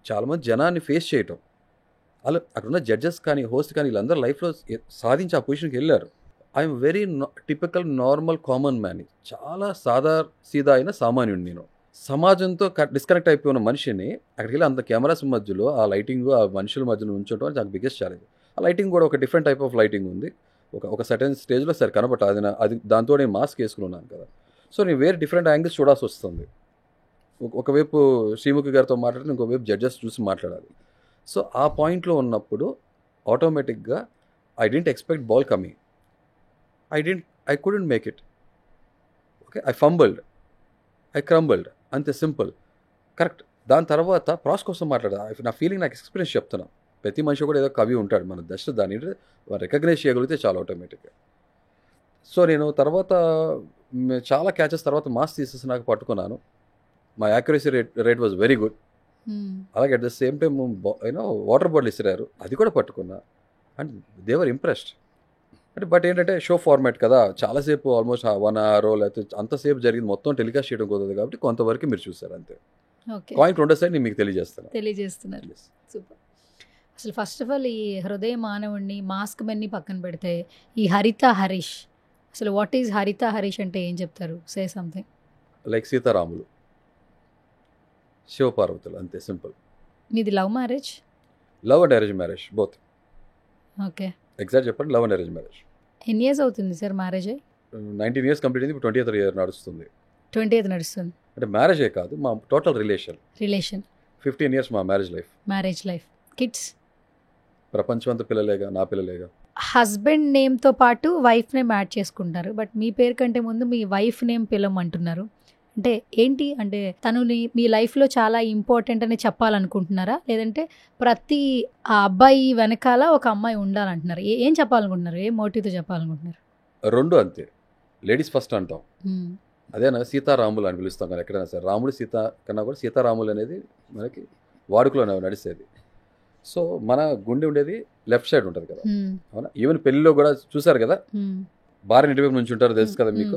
S7: చాలామంది జనాన్ని ఫేస్ చేయటం, అలా అక్కడున్న జడ్జెస్ కానీ హోస్ట్ కానీ వీళ్ళందరూ లైఫ్లో సాధించి ఆ పొజిషన్కి వెళ్ళారు. I'm very typical normal common man, చాలా సీదా అయిన సామాన్యుడు. నేను సమాజంతో డిస్కనెక్ట్ అయిపోయిన మనిషిని అక్కడికి వెళ్ళి అంత కెమెరాస్ మధ్యలో ఆ లైటింగ్ ఆ మనుషుల మధ్యలో ఉంచడం అని నాకు బిగ్గెస్ట్ ఛాలెంజ్. ఆ లైటింగ్ కూడా ఒక డిఫరెంట్ టైప్ ఆఫ్ లైటింగ్ ఉంది, ఒక సర్టెన్ స్టేజ్లో సరే కనబట్ట అది దాంతో నేను మాస్క్ వేసుకున్నాను కదా. సో నేను వేరే డిఫరెంట్ యాంగిల్స్ చూడాల్సి వస్తుంది. ఒకవైపు శ్రీముఖి గారితో మాట్లాడితే ఇంకోవైపు జడ్జెస్ చూసి మాట్లాడాలి. సో ఆ పాయింట్లో ఉన్నప్పుడు ఆటోమేటిక్గా I didn't expect ball coming. I couldn't make it. Okay, I fumbled, I crumbled, అంతే సింపుల్. కరెక్ట్. దాని తర్వాత ప్రాస్ కోసం మాట్లాడా, నా ఫీలింగ్, నాకు ఎక్స్పీరియన్స్ చెప్తున్నా. ప్రతి మనిషి కూడా ఏదో కవి ఉంటాడు, మన దశ దాన్ని రికగ్నైజ్ చేయగలిగితే చాలా ఆటోమేటిక్గా. సో నేను తర్వాత చాలా క్యాచెస్ తర్వాత మాస్ తీసేసి నాకు పట్టుకున్నాను. మా accuracy rate was very good. అలాగే at the same time water bottle ఇసిరారు, అది కూడా పట్టుకున్నా. And they were impressed. అంటే బట్ ఏంటంటే షో ఫార్మాట్ కదా, చాలాసేపు ఆల్మోస్ట్ 1 hour లేకపోతే అంతసేపు జరిగింది మొత్తం టెలికాస్ట్ చేయడం కుదరదు కాబట్టి కొంతవరకు మీరు చూసారు అంతే. పాయింట్ రెండో సైడ్ నేను మీకు
S4: తెలియజేస్తున్నారు. సూపర్. అసలు ఫస్ట్ ఆఫ్ ఆల్ ఈ హృదయ మానవుడిని, మాస్క్ మెన్ని పక్కన పెడితే ఈ హరిత హరీష్, అసలు వాట్ ఈజ్ హరిత హరీష్ అంటే ఏం చెప్తారు? Say something.
S7: లైక్ సీతారాములు, శివపార్వతులు, అంతే సింపుల్.
S4: మీది love marriage?
S7: Love and arrange marriage both.
S4: Okay,
S7: exact చెప్పండి, లవ్ అండ్ అరేంజ్ మ్యారేజ్.
S4: ఎన్ని ఇయర్స్ అవుతుంది సార్ మ్యారేజ్ అయ్యి?
S7: 19 years కంప్లీట్ అయింది, ఇప్పుడు 20th year నడుస్తుంది.
S4: 20th నడుస్తుంది.
S7: అంటే మ్యారేజే కాదు, మా టోటల్ రిలేషన్ 15 years మా మ్యారేజ్ లైఫ్.
S4: కిడ్స్?
S7: ప్రపంచం అంతా పిల్లలేగా, నా పిల్లలేగా.
S4: హస్బెండ్ నేమ్తో పాటు వైఫ్ నేమ్ యాడ్ చేసుకుంటారు, బట్ మీ పేరు కంటే ముందు మీ వైఫ్ నేమ్ పిలవమంటున్నారు. అంటే ఏంటి, అంటే తనుని మీ లైఫ్లో చాలా ఇంపార్టెంట్ అని చెప్పాలనుకుంటున్నారా, లేదంటే ప్రతి ఆ అబ్బాయి వెనకాల ఒక అమ్మాయి ఉండాలంటున్నారు? ఏం చెప్పాలనుకుంటున్నారు, ఏ మోటివ్తో చెప్పాలనుకుంటున్నారు?
S7: రెండు అంతే. లేడీస్ ఫస్ట్ అంటాం, అదేనా సీతారాములు అని పిలుస్తాం కానీ ఎక్కడైనా సరే రాముడు సీత కన్నా కూడా సీతారాములు అనేది మనకి వాడుకలో నడిచేది. సో మన గుండె ఉండేది లెఫ్ట్ సైడ్ ఉంటుంది కదా, అవునా? ఈవెన్ పెళ్లిలో కూడా చూసారు కదా, భార్య ఇంటి వైపు నుంచి ఉంటారు, తెలుసు కదా మీకు,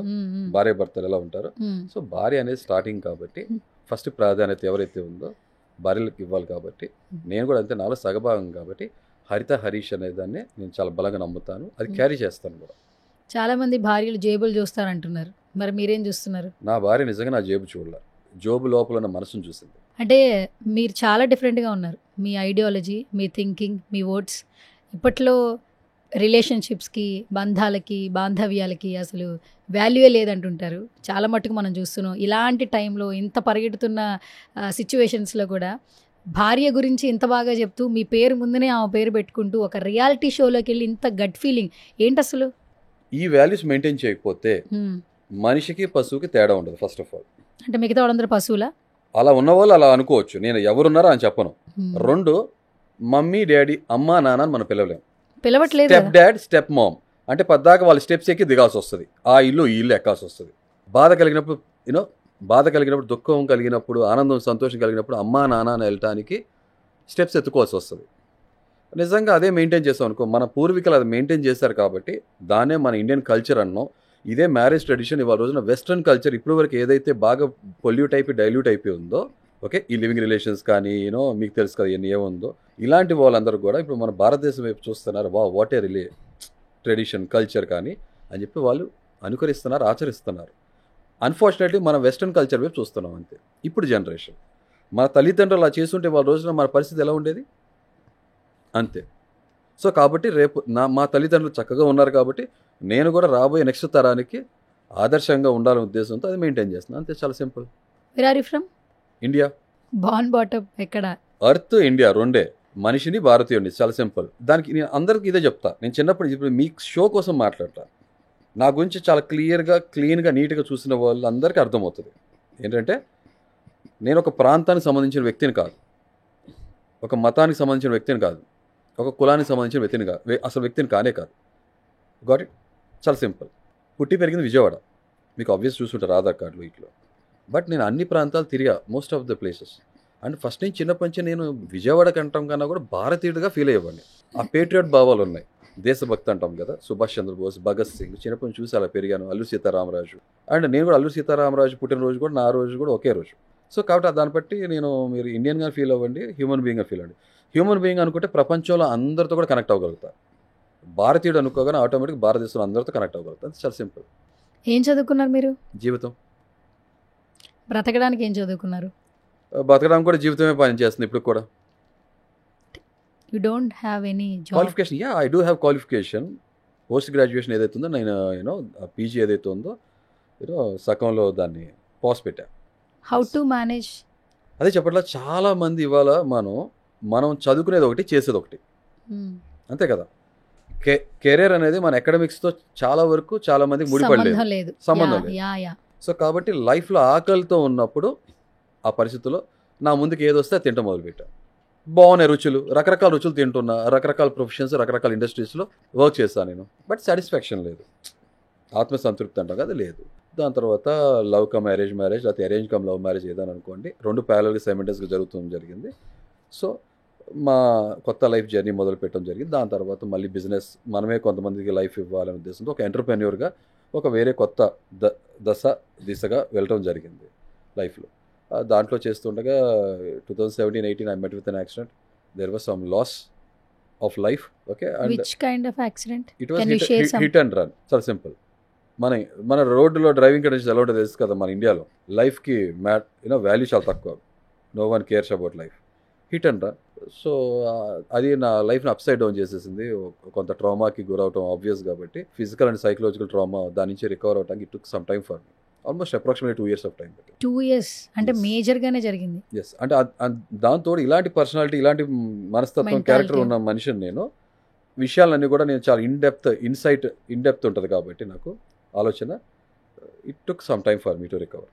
S7: భార్య భర్తలు ఎలా ఉంటారు. సో భార్య అనేది స్టార్టింగ్ కాబట్టి ఫస్ట్ ప్రాధాన్యత ఎవరైతే ఉందో భార్యలకు ఇవ్వాలి. కాబట్టి నేను కూడా అంతే, నాలో సగభాగం కాబట్టి హరిత హరీష్ అనే దాన్ని నేను చాలా బలంగా నమ్ముతాను, అది క్యారీ చేస్తాను కూడా.
S4: చాలా మంది భార్యలు జేబులు చూస్తారంటున్నారు, మరి మీరేం చూస్తున్నారు?
S7: నా భార్య నిజంగా నా జేబు చూడలే, జోబు లోపల ఉన్న మనసును చూసింది.
S4: అంటే మీరు చాలా డిఫరెంట్గా ఉన్నారు, మీ ఐడియాలజీ, మీ థింకింగ్, మీ వర్డ్స్. ఇప్పట్లో రిలేషన్షిప్స్కి, బంధాలకి, బాంధవ్యాలకి అసలు వాల్యూయే లేదంటుంటారు. చాలా మట్టుకు మనం చూస్తున్నాం. ఇలాంటి టైంలో, ఇంత పరిగెడుతున్న సిచ్యువేషన్స్లో కూడా భార్య గురించి ఇంత బాగా చెప్తూ మీ పేరు ముందునే ఆమె పేరు పెట్టుకుంటూ ఒక రియాలిటీ షోలోకి వెళ్ళి ఇంత గట్ ఫీలింగ్ ఏంటి అసలు?
S7: ఈ వాల్యూస్ మెయింటైన్ చేయకపోతే మనిషికి పశువుకి తేడా ఉండదు. ఫస్ట్ ఆఫ్ ఆల్
S4: అంటే మిగతా వాళ్ళందరూ పశువులా?
S7: అలా ఉన్నవాళ్ళు అలా అనుకోవచ్చు, నేను ఎవరున్నారో అని చెప్పను. రెండు, మమ్మీ డాడీ, అమ్మా నాన్న అని మనం
S4: పిలవట్లేదు.
S7: స్టెప్ డాడ్, స్టెప్ మామ్ అంటే పద్దాక వాళ్ళ స్టెప్స్ ఎక్కి దిగాల్సి వస్తుంది, ఆ ఇల్లు ఈ ఇల్లు ఎక్కాల్సి వస్తుంది. బాధ కలిగినప్పుడు బాధ కలిగినప్పుడు, దుఃఖం కలిగినప్పుడు, ఆనందం సంతోషం కలిగినప్పుడు అమ్మా నాన్న అని వెళ్ళటానికి స్టెప్స్ ఎత్తుకోవాల్సి వస్తుంది. నిజంగా అదే మెయింటైన్ చేస్తాం అనుకో, మన పూర్వీకులు అది మెయింటైన్ చేశారు కాబట్టి దాన్నే మన ఇండియన్ కల్చర్ అన్నాం. ఇదే మ్యారేజ్ ట్రెడిషన్ ఇవాళ రోజున వెస్ట్రన్ కల్చర్ ఇప్పుడు వరకు ఏదైతే బాగా పొల్యూట్ అయిపోయి డైల్యూట్ అయిపోయి ఉందో, ఓకే, ఈ లివింగ్ రిలేషన్స్ కానీ మీకు తెలుసు కదా ఎన్ని ఏముందో, ఇలాంటి వాళ్ళందరూ కూడా ఇప్పుడు మన భారతదేశం వైపు చూస్తున్నారు. వాట్ ఏ ట్రెడిషన్ కల్చర్ కానీ అని చెప్పి వాళ్ళు అనుకరిస్తున్నారు, ఆచరిస్తున్నారు. అన్ఫార్చునేట్లీ మనం వెస్ట్రన్ కల్చర్ వైపు చూస్తున్నాం అంతే. ఇప్పుడు జనరేషన్ మన తల్లిదండ్రులు అలా చేస్తుంటే వాళ్ళ రోజున మన పరిస్థితి ఎలా ఉండేది అంతే. సో కాబట్టి రేపు మా తల్లిదండ్రులు చక్కగా ఉన్నారు కాబట్టి నేను కూడా రాబోయే నెక్స్ట్ తరానికి ఆదర్శంగా ఉండాలనే ఉద్దేశంతో అది మెయింటైన్ చేస్తున్నాను అంతే. చాలా simple.
S4: Where are you from?
S7: India.
S4: Born bottom ఎక్కడ?
S7: అర్త్ ఇండియా రెండే, మనిషిని భారతీయుడిని. చాలా సింపుల్. దానికి నేను అందరికి ఇదే చెప్తా. నేను చిన్నప్పుడు ఇప్పుడు మీ షో కోసం మాట్లాడతా, నా గురించి చాలా క్లియర్గా క్లీన్గా నీట్గా చూసిన వాళ్ళందరికీ అర్థమవుతుంది ఏంటంటే నేను ఒక ప్రాంతానికి సంబంధించిన వ్యక్తిని కాదు, ఒక మతానికి సంబంధించిన వ్యక్తిని కాదు, ఒక కులానికి సంబంధించిన వ్యక్తిని కాదు, అసలు వ్యక్తిని కానే కాదు. Got it? చాలా సింపుల్. పుట్టి పెరిగింది విజయవాడ, మీకు ఆబ్వియస్ చూసుంటారు ఆధార్ కార్డులో ఇట్లా. బట్ నేను అన్ని ప్రాంతాలు తిరిగా, most of the places. And first నుంచి చిన్నప్పటి నుంచి నేను విజయవాడకి అంటాం కన్నా కూడా భారతీయుడిగా ఫీల్ అయ్యేవాడిని. ఆ పేట్రియట్ భావాలు ఉన్నాయి, దేశభక్తి అంటాం కదా, సుభాష్ చంద్రబోస్, భగత్ సింగ్. చిన్నప్పటి నుంచి చూసి అలా పెరిగాను. అల్లూరి సీతారామరాజు. అండ్ నేను కూడా అల్లూరి సీతారామరాజు పుట్టినరోజు కూడా నా రోజు కూడా ఒకే రోజు. సో కాబట్టి దాన్ని బట్టి నేను, మీరు ఇండియన్గా ఫీల్ అవ్వండి, హ్యూమన్ బీయింగ్గా ఫీల్ అవ్వండి. హ్యూమన్ బీయింగ్ అనుకుంటే ప్రపంచంలో అందరితో కూడా కనెక్ట్ అవ్వగలుగుతా. భారతీయుడు అనుకోగానే ఆటోమేటిక్ భారతదేశంలో అందరితో కనెక్ట్ అవ్వగలుగుతా. చాలా సింపుల్.
S4: ఏం చదువుకున్నారు మీరు?
S7: జీవితం.
S4: బ్రతకడానికి ఏం చదువుకున్నారు?
S7: బతకడానికి కూడా జీవితమే పని చేస్తుంది ఇప్పుడు కూడా.
S4: You don't have any job
S7: qualification? Yeah, I do have qualification. Post graduation ఏదైతే ఉందో, నేను పీజీ ఏదైతే ఉందో సగంలో దాన్ని పాస్ పెట్టా.
S4: How to manage?
S7: అదే చెప్పట్లా, చాలా మంది ఇవాళ మనం చదువుకునేది ఒకటి, చేసేది ఒకటి, అంతే కదా. కెరీర్ అనేది మన అకాడమిక్స్తో చాలా వరకు చాలా మందికి ముడిపడలేదు,
S4: లేదు.
S7: సంబంధం లేదు.
S4: Yeah yeah.
S7: సో కాబట్టి లైఫ్లో ఆకలితో ఉన్నప్పుడు ఆ పరిస్థితుల్లో నా ముందుకు ఏది వస్తే తింటం మొదలుపెట్టా. బాగున్నాయి రుచులు, రకరకాల రుచులు తింటున్నా, రకరకాల ప్రొఫెషన్స్, రకరకాల ఇండస్ట్రీస్లో వర్క్ చేస్తాను నేను. బట్ సాటిస్ఫాక్షన్ లేదు, ఆత్మసంతృప్తి అంటాం కదా, లేదు. దాని తర్వాత లవ్ కమ్ అరేంజ్ మ్యారేజ్, లేకపోతే అరేంజ్ కమ్ లవ్ మ్యారేజ్ ఏదని అనుకోండి, 2 ప్యారల్గా సైమల్టేనియస్గా జరిగింది. సో మా కొత్త లైఫ్ జర్నీ మొదలు పెట్టడం జరిగింది. దాని తర్వాత మళ్ళీ బిజినెస్, మనమే కొంతమందికి లైఫ్ ఇవ్వాలనే ఉద్దేశంతో ఒక ఎంటర్ప్రెన్యూర్గా ఒక వేరే కొత్త దిశగా వెళ్ళడం జరిగింది లైఫ్లో. దాంట్లో చేస్తుండగా 2017-18 I met with an accident. There was some loss of life. Okay, and
S4: which kind of accident?
S7: It was hit and run. చాలా సింపుల్. మన రోడ్డులో డ్రైవింగ్ కండిషన్స్ ఎలా ఉంటుందో తెలుసు కదా మన ఇండియాలో. లైఫ్కి వాల్యూ చాలా తక్కువ. No one cares about life. Hit and run. So అది నా లైఫ్ని అప్సైడ్ డౌన్ చేసేసింది. కొంత ట్రామాకి గురవటం ఆబ్వియస్ కాబట్టి, ఫిజికల్ అండ్ సైకలాజికల్ ట్రామా, దాని నుంచి రికవర్ అవడానికి it took some time for me. Almost approximately 2 years of time.
S4: 2 years అంటే మేజర్గానే జరిగింది.
S7: ఎస్, అంటే దాంతో ఇలాంటి పర్సనాలిటీ, ఇలాంటి మనస్తత్వం, క్యారెక్టర్ ఉన్న మనిషిని నేను. విషయాలన్నీ కూడా నేను చాలా ఇన్డెప్త్ ఉంటుంది కాబట్టి నాకు ఆలోచన. It took some time for me to recover.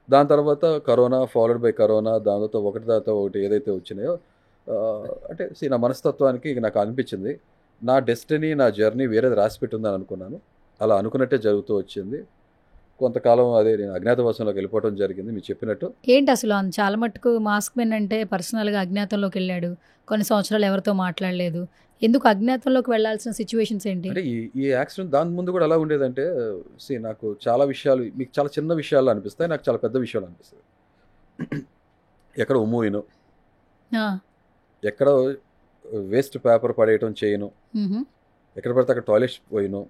S7: దాని తర్వాత కరోనా, ఫాలోడ్ బై కరోనా, దాని తర్వాత ఒకటి ఏదైతే వచ్చినాయో, అంటే నా మనస్తత్వానికి నాకు అనిపించింది నా డెస్టినీ, నా జర్నీ వేరేది రాసిపెట్టి ఉందని అనుకున్నాను. అలా అనుకున్నట్టే జరుగుతూ వచ్చింది. కొంతకాలం అదే నేను అజ్ఞాతవాసంలోకి వెళ్ళిపోవడం జరిగింది మీరు చెప్పినట్టు.
S4: ఏంటి అసలు చాలా మట్టుకు మాస్క్ మెన్ అంటే పర్సనల్గా అజ్ఞాతంలోకి వెళ్ళాడు, కొన్ని సంవత్సరాలు ఎవరితో మాట్లాడలేదు. ఎందుకు అజ్ఞాతంలోకి వెళ్ళాల్సిన సిచ్యువేషన్స్ ఏంటి?
S7: అంటే ఈ యాక్సిడెంట్ దాని ముందు కూడా ఎలా ఉండేదంటే, నాకు చాలా విషయాలు మీకు చాలా చిన్న విషయాలు అనిపిస్తాయి, నాకు చాలా పెద్ద విషయాలు అనిపిస్తాయి. ఎక్కడ ఉమ్మూయిను, ఎక్కడ వేస్ట్ పేపర్ పడేయటం చేయను, ఎక్కడ పడితే అక్కడ టాయిలెట్స్ పోయిను,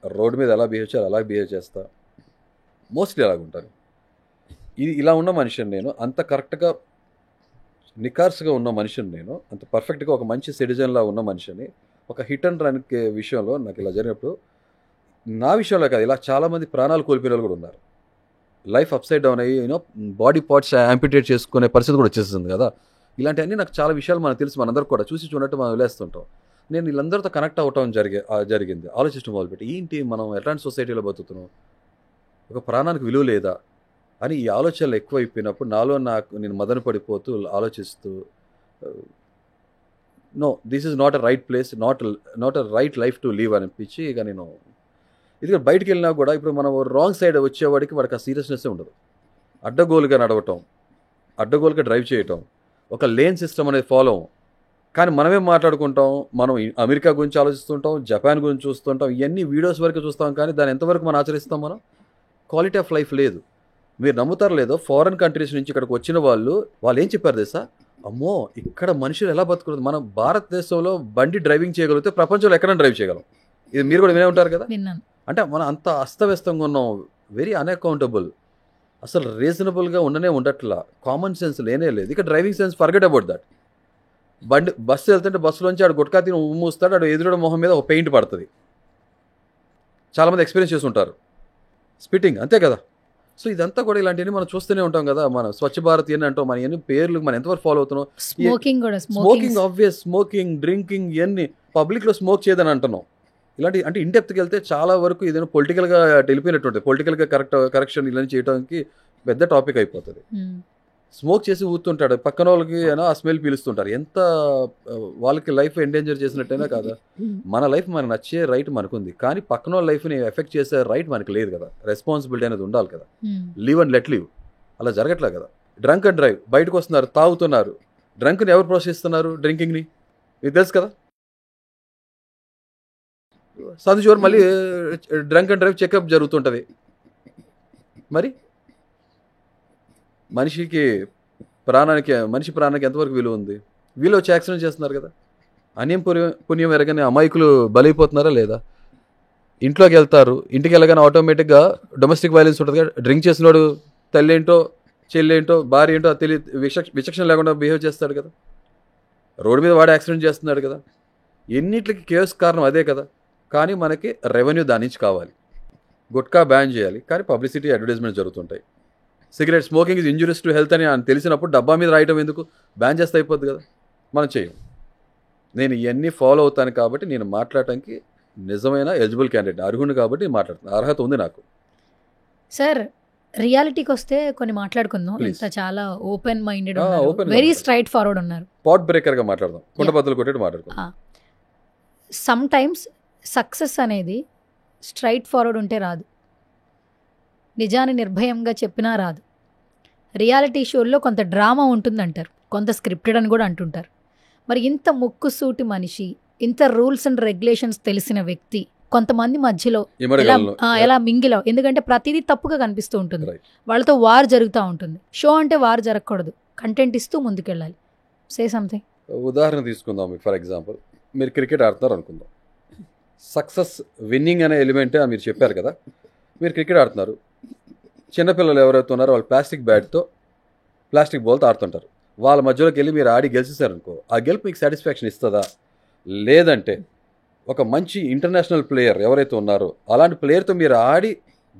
S7: రోడ్డు మీద ఎలా బిహేవ్ చేయాలి అలా బిహేవ్ చేస్తా, మోస్ట్లీ అలాగుంటాను. ఇది ఇలా ఉన్న మనిషిని నేను, అంత కరెక్ట్గా నికార్స్గా ఉన్న మనిషిని నేను, అంత పర్ఫెక్ట్గా ఒక మంచి సిటిజన్లా ఉన్న మనిషిని ఒక హిట్ అండ్ రన్ విషయంలో నాకు ఇలా జరిగినప్పుడు, నా విషయంలో కాదు, ఇలా చాలామంది ప్రాణాలు కోల్పోయిన వాళ్ళు కూడా ఉన్నారు. లైఫ్ అప్సైడ్ డౌన్ అయ్యి బాడీ పార్ట్స్ యాంపిటేట్ చేసుకునే పరిస్థితి కూడా వచ్చేస్తుంది కదా. ఇలాంటివన్నీ నాకు చాలా విషయాలు మనకు తెలుసు, మనందరూ కూడా చూసి చూడట్టు మనం వదిలేస్తుంటాం. నేను వీళ్ళందరితో కనెక్ట్ అవ్వటం జరిగింది. ఆలోచించడం మొదలుపెట్టి, ఏంటి మనం ఎట్లాంటి సొసైటీలో బతుకుతున్నాం, ఒక ప్రాణానికి విలువ లేదా అని ఈ ఆలోచనలు ఎక్కువైపోయినప్పుడు నాలో నేను మదన పడిపోతూ ఆలోచిస్తూ, no this is not a right place, not a right life to leave అనిపించి ఇక నేను ఇది బయటికి వెళ్ళినా కూడా ఇప్పుడు మనం రాంగ్ సైడ్ వచ్చేవాడికి వాడికి ఆ సీరియస్నెస్ ఉండదు. అడ్డగోలుగా నడవటం, అడ్డగోలుగా డ్రైవ్ చేయటం, ఒక లేన్ సిస్టమ్ అనేది ఫాలో అవ్వం. కానీ మనమే మాట్లాడుకుంటాం, మనం అమెరికా గురించి ఆలోచిస్తుంటాం, జపాన్ గురించి చూస్తుంటాం, ఇవన్నీ వీడియోస్ వరకు చూస్తాం, కానీ దాన్ని ఎంతవరకు మనం ఆచరిస్తాం? మనం క్వాలిటీ ఆఫ్ లైఫ్ లేదు. మీరు నమ్ముతారు లేదో, ఫారెన్ కంట్రీస్ నుంచి ఇక్కడికి వచ్చిన వాళ్ళు ఏం చెప్పారు తెలుసా? అమ్మో ఇక్కడ మనుషులు ఎలా బతుకుతుంది, మన భారతదేశంలో బండి డ్రైవింగ్ చేయగలిగితే ప్రపంచంలో ఎక్కడైనా డ్రైవ్ చేయగలం. ఇది మీరు కూడా వినే ఉంటారు కదా. అంటే మనం అంత అస్తవ్యస్తంగా ఉన్నాం, వెరీ అన్అకౌంటబుల్, అసలు రీజనబుల్గా ఉండట్లా, కామన్ సెన్స్ లేనే లేదు. ఇక driving sense forget about that. Bus వెళ్తుంటే బస్సులోంచి ఆడు గుట్కా తిని ఉమ్మూస్తాడు, ఆడు ఎదురుడు మొహం మీద ఒక పెయింట్ పడుతుంది. చాలామంది ఎక్స్పీరియన్స్ చేసి ఉంటారు. స్పిట్టింగ్ అంతే కదా. సో ఇదంతా కూడా ఇలాంటివన్నీ మనం చూస్తూనే ఉంటాం కదా. మనం స్వచ్ఛ భారత్ అని అంటాం, మన ఎన్ని పేర్లు మనం ఎంతవరకు ఫాలో అవుతున్నాం. స్మోకింగ్ ఆబ్వియస్, స్మోకింగ్, డ్రింకింగ్, ఇవన్నీ పబ్లిక్లో స్మోక్ చేయదని అంటున్నాం. ఇలాంటి అంటే ఇన్డెప్త్కి వెళ్తే చాలా వరకు ఏదైనా పొలిటికల్గా వెళ్ళిపోయినట్టుంటుంది. పొలిటికల్గా కరెక్షన్ ఇలా చేయడానికి పెద్ద టాపిక్ అయిపోతుంది. స్మోక్ చేసి ఊతుంటాడు, పక్కన వాళ్ళకి ఆ స్మెల్ పీలుస్తుంటారు. ఎంత వాళ్ళకి లైఫ్ ఎండేంజర్ చేసినట్టయినా కాదా. మన లైఫ్ మనకు నచ్చే రైట్ మనకుంది, కానీ పక్కన వాళ్ళ లైఫ్ని ఎఫెక్ట్ చేసే రైట్ మనకి లేదు కదా. రెస్పాన్సిబిలిటీ అనేది ఉండాలి కదా. లీవ్ అండ్ లెట్ లీవ్ అలా జరగట్లే కదా. డ్రంక్ అండ్ డ్రైవ్, బయటకు వస్తున్నారు, తాగుతున్నారు. డ్రంక్ని ఎవరు ప్రోత్సహిస్తున్నారు? డ్రింకింగ్ని. మీకు తెలుసు కదా. సందు చివరి మళ్ళీ డ్రంక్ అండ్ డ్రైవ్ చెకప్ జరుగుతుంటుంది. మరి మనిషి ప్రాణానికి ఎంతవరకు విలువ ఉంది? వీళ్ళు వచ్చి యాక్సిడెంట్ చేస్తున్నారు కదా. అన్యం పుణ్యం ఎరగని అమాయకులు బలైపోతున్నారా లేదా? ఇంట్లోకి వెళ్తారు, ఇంటికి వెళ్ళగానే ఆటోమేటిక్గా డొమెస్టిక్ వైలెన్స్ ఉంటుంది కదా. డ్రింక్ చేసినోడు తల్లేంటో చెల్లేంటో భార్య ఏంటో అది విచక్షణ లేకుండా బిహేవ్ చేస్తాడు కదా. రోడ్డు మీద వాడు యాక్సిడెంట్ చేస్తున్నాడు కదా. ఎన్నిటికి కేసు కారణం అదే కదా. కానీ మనకి రెవెన్యూ దాని నుంచి కావాలి. గుట్కా బ్యాన్ చేయాలి, కానీ పబ్లిసిటీ, అడ్వర్టైజ్మెంట్ జరుగుతుంటాయి. Cigarette smoking is injurious to health అని తెలిసినప్పుడు డబ్బా మీద రాయటం ఎందుకు? బ్యాన్ చేస్తే అయిపోద్ది కదా. మనం చేయం. నేను ఇవన్నీ ఫాలో అవుతాను కాబట్టి నేను మాట్లాడటానికి నిజమైన ఎలిజిబుల్ క్యాండిడేట్, అర్హుని కాబట్టి మాట్లాడుతాను, అర్హత ఉంది నాకు.
S4: సార్ రియాలిటీకి వస్తే కొన్ని మాట్లాడుకుందాం.
S7: Please.
S4: ఇంత చాలా open minded
S7: open
S4: very
S7: minded.
S4: Straight forward ఉన్నారు.
S7: పాట్ బ్రేకర్గా మాట్లాడదాం, కుండబద్దలు కొట్టేట్టు మాట్లాడుకుందాం.
S4: సమ్ టైమ్స్ సక్సెస్ అనేది స్ట్రైట్ ఫార్వర్డ్ ఉంటే రాదు, నిజాన్ని నిర్భయంగా చెప్పినా రాదు. రియాలిటీ షోల్లో కొంత డ్రామా ఉంటుందంటారు, కొంత స్క్రిప్టెడ్ అని కూడా అంటుంటారు. మరి ఇంత ముక్కుసూటి మనిషి, ఇంత రూల్స్ అండ్ రెగ్యులేషన్స్ తెలిసిన వ్యక్తి కొంతమంది మధ్యలో
S7: ఇమడగలను.
S4: ఎలా మింగిలావు? ఎందుకంటే ప్రతిదీ తప్పుగా కనిపిస్తూ ఉంటుంది,
S7: Right.
S4: వాళ్ళతో వార్ జరుగుతూ ఉంటుంది. షో అంటే వార్ జరగకూడదు, కంటెంట్ ఇస్తూ ముందుకెళ్ళాలి. Say something.
S7: ఉదాహరణ తీసుకుందాం. మీకు ఫర్ ఎగ్జాంపుల్ మీరు క్రికెట్ ఆడుతున్నారు అనుకుందాం. సక్సెస్ విన్నింగ్ అనే ఎలిమెంటే మీరు చెప్పారు కదా. మీరు క్రికెట్ ఆడుతున్నారు, చిన్నపిల్లలు ఎవరైతే ఉన్నారో వాళ్ళు ప్లాస్టిక్ బ్యాట్తో ప్లాస్టిక్ బాల్తో ఆడుతుంటారు. వాళ్ళ మధ్యలోకి వెళ్ళి మీరు ఆడి గెలిచేశారనుకో, ఆ గెలుపు మీకు సాటిస్ఫాక్షన్ ఇస్తుందా? లేదంటే ఒక మంచి ఇంటర్నేషనల్ ప్లేయర్ ఎవరైతే ఉన్నారో అలాంటి ప్లేయర్తో మీరు ఆడి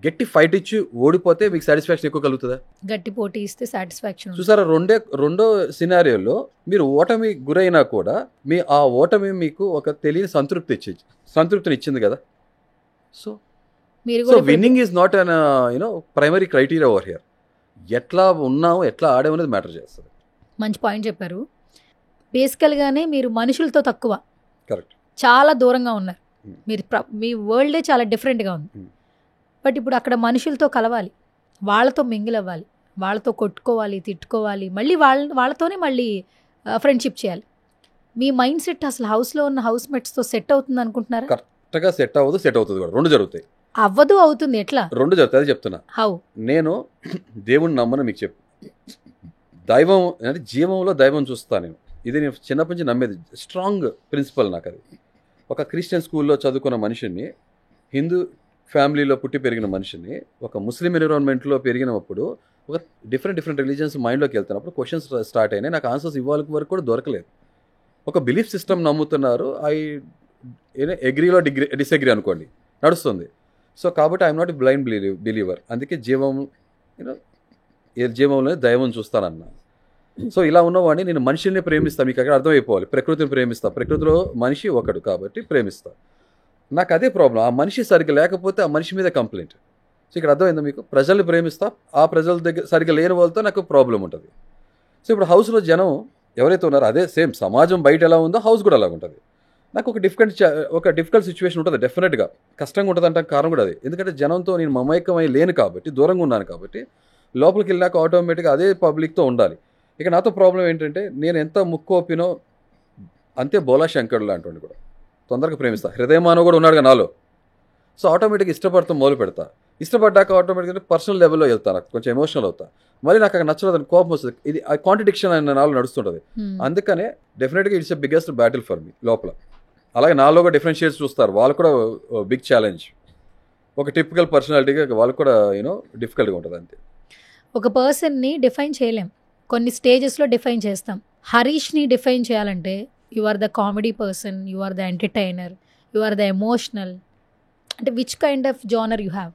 S7: గట్టి ఫైట్ ఇచ్చి ఓడిపోతే మీకు సాటిస్ఫాక్షన్ ఎక్కువ కలుగుతుందా?
S4: గట్టి పోటీ ఇస్తే సాటిస్ఫాక్షన్.
S7: చూసారా, రెండో సినారియోలో మీరు ఓటమి గురైనా కూడా ఆ ఓటమి మీకు ఒక తెలియని సంతృప్తిని ఇచ్చింది కదా. సో
S4: మీరు
S7: సో
S4: కూడా
S7: winnowing is not an primary criteria over here. ఎట్లా ఉన్నాము, ఎట్లా ఆడాము అనేది మ్యాటర్ చేస్తుంది.
S4: మంచి పాయింట్ చెప్పారు. బేసికల్గానే మీరు మనుషులతో తక్కువ,
S7: కరెక్ట్,
S4: చాలా దూరంగా ఉన్నారు.
S7: Hmm.
S4: మీరు మీ వరల్డే చాలా డిఫరెంట్గా ఉంది.
S7: Hmm.
S4: బట్ ఇప్పుడు అక్కడ మనుషులతో కలవాలి, వాళ్ళతో మింగిల్ అవ్వాలి, వాళ్ళతో కొట్టుకోవాలి, తిట్టుకోవాలి, మళ్ళీ వాళ్ళతోనే మళ్ళీ ఫ్రెండ్షిప్ చేయాలి. మీ మైండ్ సెట్ అసలు హౌస్లో ఉన్న హౌస్ మేట్స్తో సెట్ అవుతుంది అనుకుంటున్నారా?
S7: కరెక్ట్గా సెట్ అవ్వదు, సెట్ అవుతుంది కూడా. రెండు జరుగుతాయి.
S4: అవ్వదు, అవుతుంది. ఎట్లా?
S7: రెండు జరుగుతాయి, అది చెప్తున్నా.
S4: హౌ?
S7: నేను దేవుణ్ణి నమ్మను మీకు చెప్పు. దైవం అంటే జీవంలో దైవం చూస్తాను నేను. ఇది నేను చిన్నప్పటి నుంచి నమ్మేది, స్ట్రాంగ్ ప్రిన్సిపల్ నాకు అది. ఒక క్రిస్టియన్ స్కూల్లో చదువుకున్న మనిషిని, హిందూ ఫ్యామిలీలో పుట్టి పెరిగిన మనిషిని, ఒక ముస్లిం ఎన్విరాన్మెంట్లో పెరిగినప్పుడు ఒక డిఫరెంట్ రిలీజియన్స్ మైండ్లోకి వెళ్తున్నప్పుడు క్వశ్చన్స్ స్టార్ట్ అయినాయి. నాకు ఆన్సర్స్ ఇవ్వాలి వరకు కూడా దొరకలేదు. ఒక బిలీఫ్ సిస్టమ్ నమ్ముతున్నారు, అగ్రీలో డిసగ్రీ అనుకోండి, నడుస్తుంది. సో కాబట్టి ఐఎమ్ నాట్ బ్లైండ్ బిలీవర్. అందుకే జీవంలోనే దైవం చూస్తానన్నా. సో ఇలా ఉన్నవాడిని నేను మనిషిని ప్రేమిస్తాను. మీకు అక్కడ అర్థమైపోవాలి, ప్రకృతిని ప్రేమిస్తా. ప్రకృతిలో మనిషి ఒకడు కాబట్టి ప్రేమిస్తా. నాకు అదే ప్రాబ్లం, ఆ మనిషి సరిగ్గా లేకపోతే ఆ మనిషి మీద కంప్లైంట్. సో ఇక్కడ అర్థమైందా మీకు? ప్రజల్ని ప్రేమిస్తా, ఆ ప్రజల దగ్గర సరిగ్గా లేని వాళ్ళతో నాకు ప్రాబ్లం ఉంటుంది. సో ఇప్పుడు హౌస్లో జనం ఎవరైతే ఉన్నారో అదే సేమ్ సమాజం బయట ఎలా ఉందో హౌస్ కూడా అలాగ ఉంటుంది. నాకు ఒక డిఫికల్ట్ సిచ్యువేషన్ ఉంటుంది, డెఫినెట్గా కష్టంగా ఉంటుంది అంటే కారణం కూడా అది. ఎందుకంటే జనంతో నేను మమైకమై లేను కాబట్టి, దూరంగా ఉన్నాను కాబట్టి, లోపలికి వెళ్ళాక ఆటోమేటిక్గా అదే పబ్లిక్తో ఉండాలి. ఇక నాతో ప్రాబ్లం ఏంటంటే నేను ఎంత ముక్కోపినో అంతే బోలా శంకరుడు లాంటి కూడా తొందరగా ప్రేమిస్తా. హృదయమానవ కూడా ఉన్నాడుగా నాలో. సో ఆటోమేటిక్గా ఇష్టపడతాం మొదలు పెడతా. ఇష్టపడ్డాక ఆటోమేటిక్గా పర్సనల్ లెవెల్లో వెళ్తాను, నాకు కొంచెం ఎమోషనల్ అవుతా. మళ్ళీ నాకు అక్కడ నచ్చలేదు, కోపం వస్తుంది. ఇది ఆ కాంట్రడిక్షన్ అనే నాలో నడుస్తుంటుంది. అందుకనే డెఫినెట్గా it's a biggest battle for me లోపల. అలాగే నాలో కూడా డిఫరెంట్ షేడ్స్ చూస్తారు, వాళ్ళు కూడా బిగ్ ఛాలెంజ్. ఒక టిపికల్ పర్సనాలిటీగా వాళ్ళకు కూడా డిఫికల్ట్గా ఉంటుంది అంతే.
S4: ఒక పర్సన్ని డిఫైన్ చేయలేం, కొన్ని స్టేజెస్లో డిఫైన్ చేస్తాం. హరీష్ని డిఫైన్ చేయాలంటే you are the comedy person, you are the entertainer, you are the emotional. అంటే which kind of genre you have?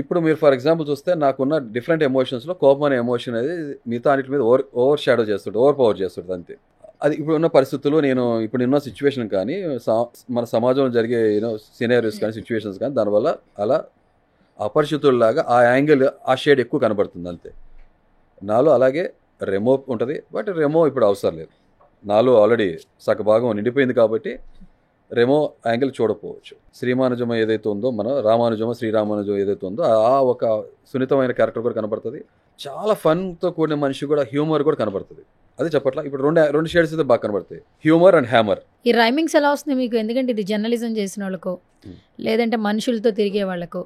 S7: ఇప్పుడు మీరు ఫర్ ఎగ్జాంపుల్ చూస్తే నాకున్న డిఫరెంట్ ఎమోషన్స్లో కోపం అనే ఎమోషన్ అనేది మిగతా అన్నిటి మీద ఓవర్ షాడో చేస్తుంది, ఓవర్ పవర్ చేస్తుంది అంతే. అది ఇప్పుడు ఉన్న పరిస్థితుల్లో ఇప్పుడు ఉన్న సిచ్యువేషన్ కానీ మన సమాజంలో జరిగే సినారియోస్ కానీ సిచ్యువేషన్స్ కానీ దానివల్ల అలా అపరిచితుల్లాగా ఆ యాంగిల్ ఆ షేడ్ ఎక్కువ కనబడుతుంది అంతే. నాలో అలాగే రెమో ఉంటుంది, బట్ రెమో ఇప్పుడు అవసరం లేదు. నాలో ఆల్రెడీ సగభాగం నిండిపోయింది కాబట్టి రెమో యాంగిల్ చూడకపోవచ్చు. శ్రీమానుజం ఏదైతే ఉందో, మన రామానుజమో శ్రీరామానుజం ఏదైతే ఉందో ఆ ఒక సున్నితమైన క్యారెక్టర్ కూడా కనబడుతుంది. చాలా ఫన్తో కూడిన మనిషి కూడా, హ్యూమర్ కూడా కనబడుతుంది. అదే చెప్పట్లా, ఇప్పుడు రెండు షేడ్స్ అయితే బాగా కనబడతాయి, హ్యూమర్ అండ్ హ్యామర్.
S4: ఈ రైమింగ్స్ ఎలా వస్తుంది మీకు? ఎందుకంటే ఇది జర్నలిజం చేసిన వాళ్ళకో లేదంటే మనుషులతో తిరిగే వాళ్ళకో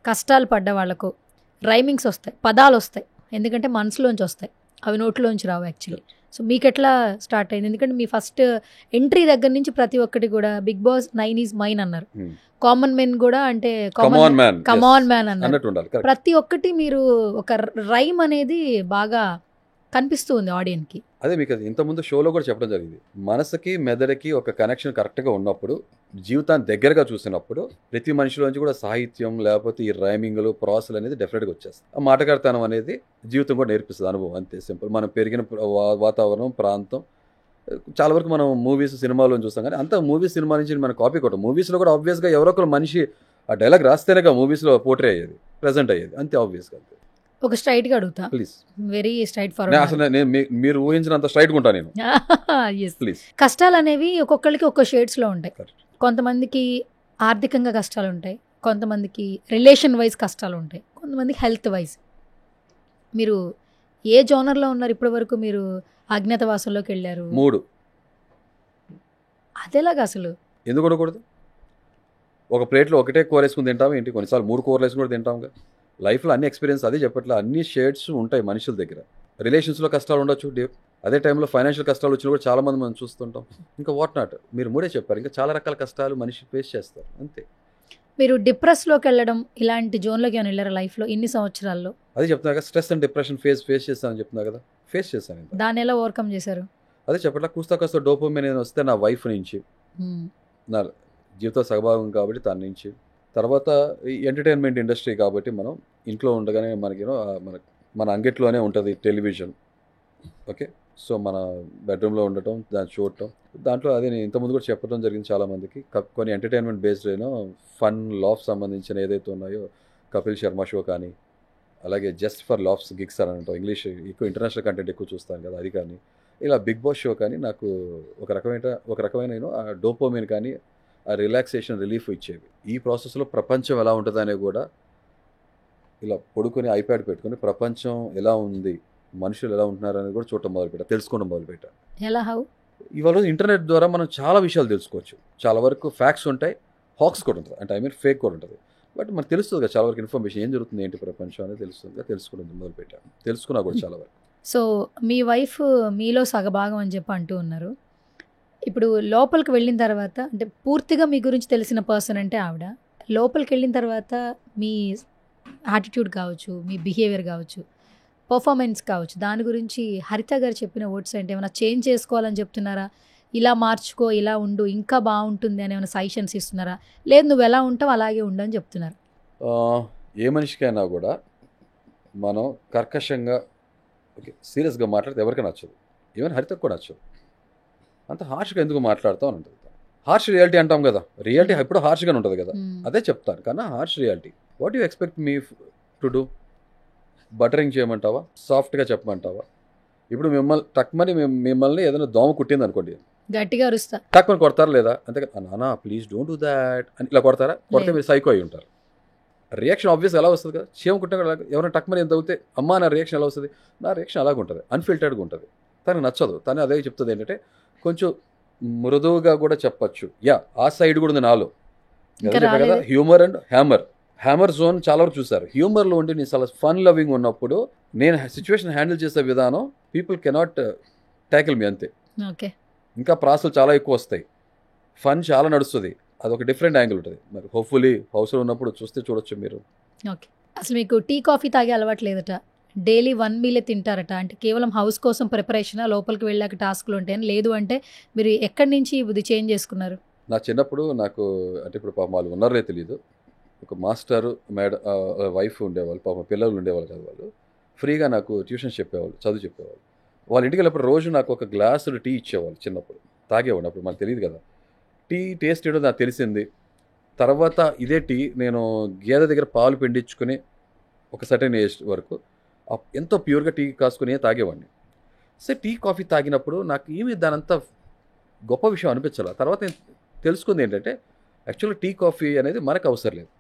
S4: కష్టాలు పడ్డ వాళ్ళకో రైమింగ్స్ వస్తాయి, పదాలు వస్తాయి. ఎందుకంటే మనసులోంచి వస్తాయి, అవి నోట్లోంచి రావు యాక్చువల్లీ. సో మీకు ఎట్లా స్టార్ట్ అయింది? ఎందుకంటే మీ ఫస్ట్ ఎంట్రీ దగ్గర నుంచి ప్రతి ఒక్కటి కూడా బిగ్ బాస్ 9 ఈజ్ మైన్ అన్నారు, కామన్ మెన్ కూడా అంటే కమాన్ మ్యాన్ అన్నారు. ప్రతి ఒక్కటి మీరు ఒక రైమ్ అనేది బాగా కనిపిస్తూ ఉంది ఆడియన్స్కి.
S7: అదే మీకు అది ఇంతకుముందు షోలో కూడా చెప్పడం జరిగింది. మనసుకి మెదడుకి ఒక కనెక్షన్ కరెక్ట్గా ఉన్నప్పుడు, జీవితాన్ని దగ్గరగా చూసినప్పుడు ప్రతి మనిషిలోంచి కూడా సాహిత్యం లేకపోతే ఈ రైమింగ్లు ప్రాసలు అనేది డెఫినెట్గా వచ్చేస్తుంది. ఆ మాటగారితనం అనేది జీవితం కూడా నేర్పిస్తుంది, అనుభవం అంతే సింపుల్. మనం పెరిగిన వాతావరణం, ప్రాంతం, చాలా వరకు మనం మూవీస్ సినిమాలో చూస్తాం, కానీ అంత మూవీస్ సినిమా నుంచి మనం కాపీ కొట్టాం. మూవీస్లో కూడా ఆబ్వియస్గా ఎవరో ఒకరు మనిషి ఆ డైలాగ్ రాస్తేనే మూవీస్లో పోర్ట్రే అయ్యేది, ప్రజెంట్ అయ్యేది, అంతే ఆబ్వియస్గా.
S4: ఒక స్ట్రైట్గా అడుగుతా,
S7: ప్లీజ్.
S4: వెరీ స్ట్రైట్
S7: అసలు
S4: ఫార్వర్డ్.
S7: మీరు ఊహించినంత స్ట్రైట్గా ఉంటాను నేను. ప్లీజ్.
S4: కష్టాలు అనేవి ఒక్కొక్కరికి ఒక్కో షేడ్స్లో ఉంటాయి.
S7: Correct.
S4: కొంతమందికి ఆర్థికంగా కష్టాలు ఉంటాయి, కొంతమందికి రిలేషన్ వైజ్ కష్టాలు ఉంటాయి, కొంతమందికి హెల్త్ వైజ్. మీరు ఏ జోనర్లో ఉన్నారు ఇప్పటి వరకు? మీరు అజ్ఞాతవాసంలోకి వెళ్ళారు,
S7: 3
S4: అదేలాగా అసలు
S7: ఎందుకు ఉండకూడదు? ఒక ప్లేట్లో ఒకటే కూర వేసుకుని తింటాము ఏంటి? కొన్నిసార్లు 3 కూరలు వేసుకుని కూడా తింటాంగా. లైఫ్లో అన్ని ఎక్స్పీరియన్స్ అదే చెప్పట్లే, అన్ని షేడ్స్ ఉంటాయి మనుషుల దగ్గర. రిలేషన్స్లో కష్టాలు ఉండొచ్చు, అదే టైంలో ఫైనాన్షియల్ కష్టాలు వచ్చినా కూడా చాలామంది మనం చూస్తుంటాం. ఇంకా వాట్ నాట్, మీరు 3 చెప్పారు, ఇంకా చాలా రకాల కష్టాలు మనిషి ఫేస్ చేస్తారు, అంతే.
S4: మీరు డిప్రెస్లోకి వెళ్ళడం ఇలాంటి జోన్లోకి ఏమైనా వెళ్ళారా లైఫ్లో ఇన్ని సంవత్సరాల్లో?
S7: అదే చెప్తున్నా కదా, స్ట్రెస్ అండ్ డిప్రెషన్ ఫేస్ చేస్తానని చెప్తున్నా కదా, ఫేస్ చేశాను. ఇంకా
S4: దాన్ని ఎలా ఓవర్కమ్ చేశారు?
S7: అదే చెప్పట్లా, కూస్తా డోపమైన్ వస్తే నా వైఫ్ నుంచి, నా జీవిత సహభాగం కాబట్టి దాని నుంచి. తర్వాత ఈ ఎంటర్టైన్మెంట్ ఇండస్ట్రీ కాబట్టి మనం ఇంట్లో ఉండగానే మనకి మన అంగిట్లోనే ఉంటుంది టెలివిజన్. ఓకే, సో మన బెడ్రూమ్లో ఉండటం, దాన్ని చూడటం, దాంట్లో అదే నేను ఇంతకుముందు కూడా చెప్పడం జరిగింది చాలామందికి. కొన్ని ఎంటర్టైన్మెంట్ బేస్డ్ అయినా ఫన్ లాఫ్ సంబంధించిన ఏదైతే ఉన్నాయో, కపిల్ శర్మ షో కానీ, అలాగే జస్ట్ ఫర్ లాఫ్స్ గిగ్స్ అని అంటాం, ఇంగ్లీష్ ఎక్కువ ఇంటర్నేషనల్ కంటెంట్ ఎక్కువ చూస్తాను కదా, అది కానీ, ఇలా బిగ్ బాస్ షో కానీ నాకు ఒక రకమైన ఆ డోపోమైన్ కానీ ఆ రిలాక్సేషన్ రిలీఫ్ ఇచ్చేవి. ఈ ప్రాసెస్లో ప్రపంచం ఎలా ఉంటుందనే కూడా ఇలా పడుకొని ఐప్యాడ్ పెట్టుకొని ప్రపంచం ఎలా ఉంది, మనుషులు ఎలా ఉంటున్నారు అనేది కూడా చూడటం మొదలుపెట్టాను, తెలుసుకోవడం మొదలుపెట్టాను.
S4: ఎలా? హౌ?
S7: ఇవాళ ఇంటర్నెట్ ద్వారా మనం చాలా విషయాలు తెలుసుకోవచ్చు. చాలా వరకు ఫ్యాక్ట్స్ ఉంటాయి, హాక్స్ కూడా ఉంటుంది, అంటే ఫేక్ కూడా ఉంటుంది. బట్ మనకు తెలుస్తుంది కదా చాలా వరకు ఇన్ఫర్మేషన్, ఏం జరుగుతుంది ఏంటి ప్రపంచం అనేది తెలుస్తుంది కదా, తెలుసుకోవడం మొదలుపెట్టాను, తెలుసుకున్నా కూడా చాలా వరకు.
S4: సో మీ వైఫ్ మీలో సగభాగం అని చెప్పి అంటూ ఉన్నారు. ఇప్పుడు లోపలికి వెళ్ళిన తర్వాత, అంటే పూర్తిగా మీ గురించి తెలిసిన పర్సన్ అంటే ఆవిడ, లోపలికి వెళ్ళిన తర్వాత మీ యాటిట్యూడ్ కావచ్చు, మీ బిహేవియర్ కావచ్చు, పర్ఫార్మెన్స్ కావచ్చు, దాని గురించి హరిత గారు చెప్పిన వర్డ్స్ అంటే ఏమైనా చేంజ్ చేసుకోవాలని చెప్తున్నారా? ఇలా మార్చుకో, ఇలా ఉండు, ఇంకా బాగుంటుంది అని ఏమైనా సజెషన్స్ ఇస్తున్నారా? లేదు నువ్వు ఎలా ఉంటావు అలాగే ఉండు అని చెప్తున్నారు?
S7: ఏ మనిషికైనా కూడా మనం కర్కశంగా సీరియస్గా మాట్లాడితే ఎవరికి నచ్చదు, ఈవెన్ హరితకు కూడా నచ్చదు. అంత హార్ష్గా ఎందుకు మాట్లాడతావు అని ఉంటుంది. హార్ష్ రియాలిటీ అంటాం కదా, రియాలిటీ ఎప్పుడు హార్ష్గానే ఉంటుంది కదా, అదే చెప్తాను కన్నా harsh reality. What you expect me to do? Buttering చేయమంటావా, సాఫ్ట్గా చెప్పమంటావా? ఇప్పుడు మిమ్మల్ని ఏదైనా దోమ కుట్టింది అనుకోండి,
S4: గట్టిగా అరుస్తా,
S7: టక్మని కొడతారా లేదా? అంతే కదా, నానా ప్లీజ్ డోంట్ డూ దాట్ అని ఇలా కొడతారా? కొడితే మీరు సైకో అయి ఉంటారు. రియాక్షన్ ఆబ్వియస్ ఎలా వస్తుంది కదా, చీమ కుట్టిన ఎవరైనా టక్మని ఎంత తగ్గితే అమ్మా నా రియాక్షన్ ఎలా వస్తుంది? నా రియాక్షన్ అలాగ ఉంటుంది, అన్ఫిల్టర్డ్గా ఉంటుంది. తనకు నచ్చదు, తను అదే చెప్తుంది ఏంటంటే కొంచెం మృదువుగా కూడా చెప్పచ్చు. ఆ సైడ్ కూడా ఉంది నాలో కదా, హ్యూమర్ అండ్ హ్యామర్ జోన్ చాలా వరకు చూసారు. హ్యూమర్లో ఉండి నేను చాలా ఫన్ లవింగ్ ఉన్నప్పుడు నేను సిచ్యువేషన్ హ్యాండిల్ చేసే విధానం పీపుల్ కెనాట్ ట్యాకిల్ మీ, అంతే.
S4: ఓకే,
S7: ఇంకా ప్రాసలు చాలా ఎక్కువ వస్తాయి, ఫన్ చాలా నడుస్తుంది, అదొక డిఫరెంట్ యాంగిల్ ఉంటుంది. మరి హోప్ఫుల్లీ హౌస్లో ఉన్నప్పుడు చూడొచ్చు మీరు.
S4: ఓకే, అసలు మీకు టీ కాఫీ తాగే అలవాటు లేదట, డైలీ 1 మీలే తింటారట, అంటే కేవలం హౌస్ కోసం ప్రిపరేషన్, లోపలికి వెళ్ళాక టాస్క్లు ఉంటాయని? లేదు అంటే మీరు ఎక్కడి నుంచి ఇది చేంజ్ చేసుకున్నారు?
S7: నా చిన్నప్పుడు నాకు అంటే ఇప్పుడు పాపం వాళ్ళు ఉన్నారో తెలియదు, ఒక మాస్టర్ వైఫ్ ఉండేవాళ్ళు, పాపం పిల్లలు ఉండేవాళ్ళు కాదు, వాళ్ళు ఫ్రీగా నాకు ట్యూషన్స్ చెప్పేవాళ్ళు, చదువు చెప్పేవాళ్ళు. వాళ్ళ ఇంటికి వెళ్ళినప్పుడు రోజు నాకు ఒక గ్లాసులు టీ ఇచ్చేవాళ్ళు, చిన్నప్పుడు తాగేవాడు. అప్పుడు మనకు తెలియదు కదా, టీ టేస్ట్ ఏంటో నాకు తెలిసింది. తర్వాత ఇదే టీ నేను గేదె దగ్గర పాలు పిండించుకుని ఒక సర్టెన్ ఏజ్ వరకు ఎంతో ప్యూర్గా టీ కాసుకుని తాగేవాడిని. సో టీ కాఫీ తాగినప్పుడు నాకు ఏమి దానంతా గొప్ప విషయం అనిపించాలి. తర్వాత నేను తెలుసుకుంది ఏంటంటే యాక్చువల్గా టీ కాఫీ అనేది మనకు అవసరం లేదు,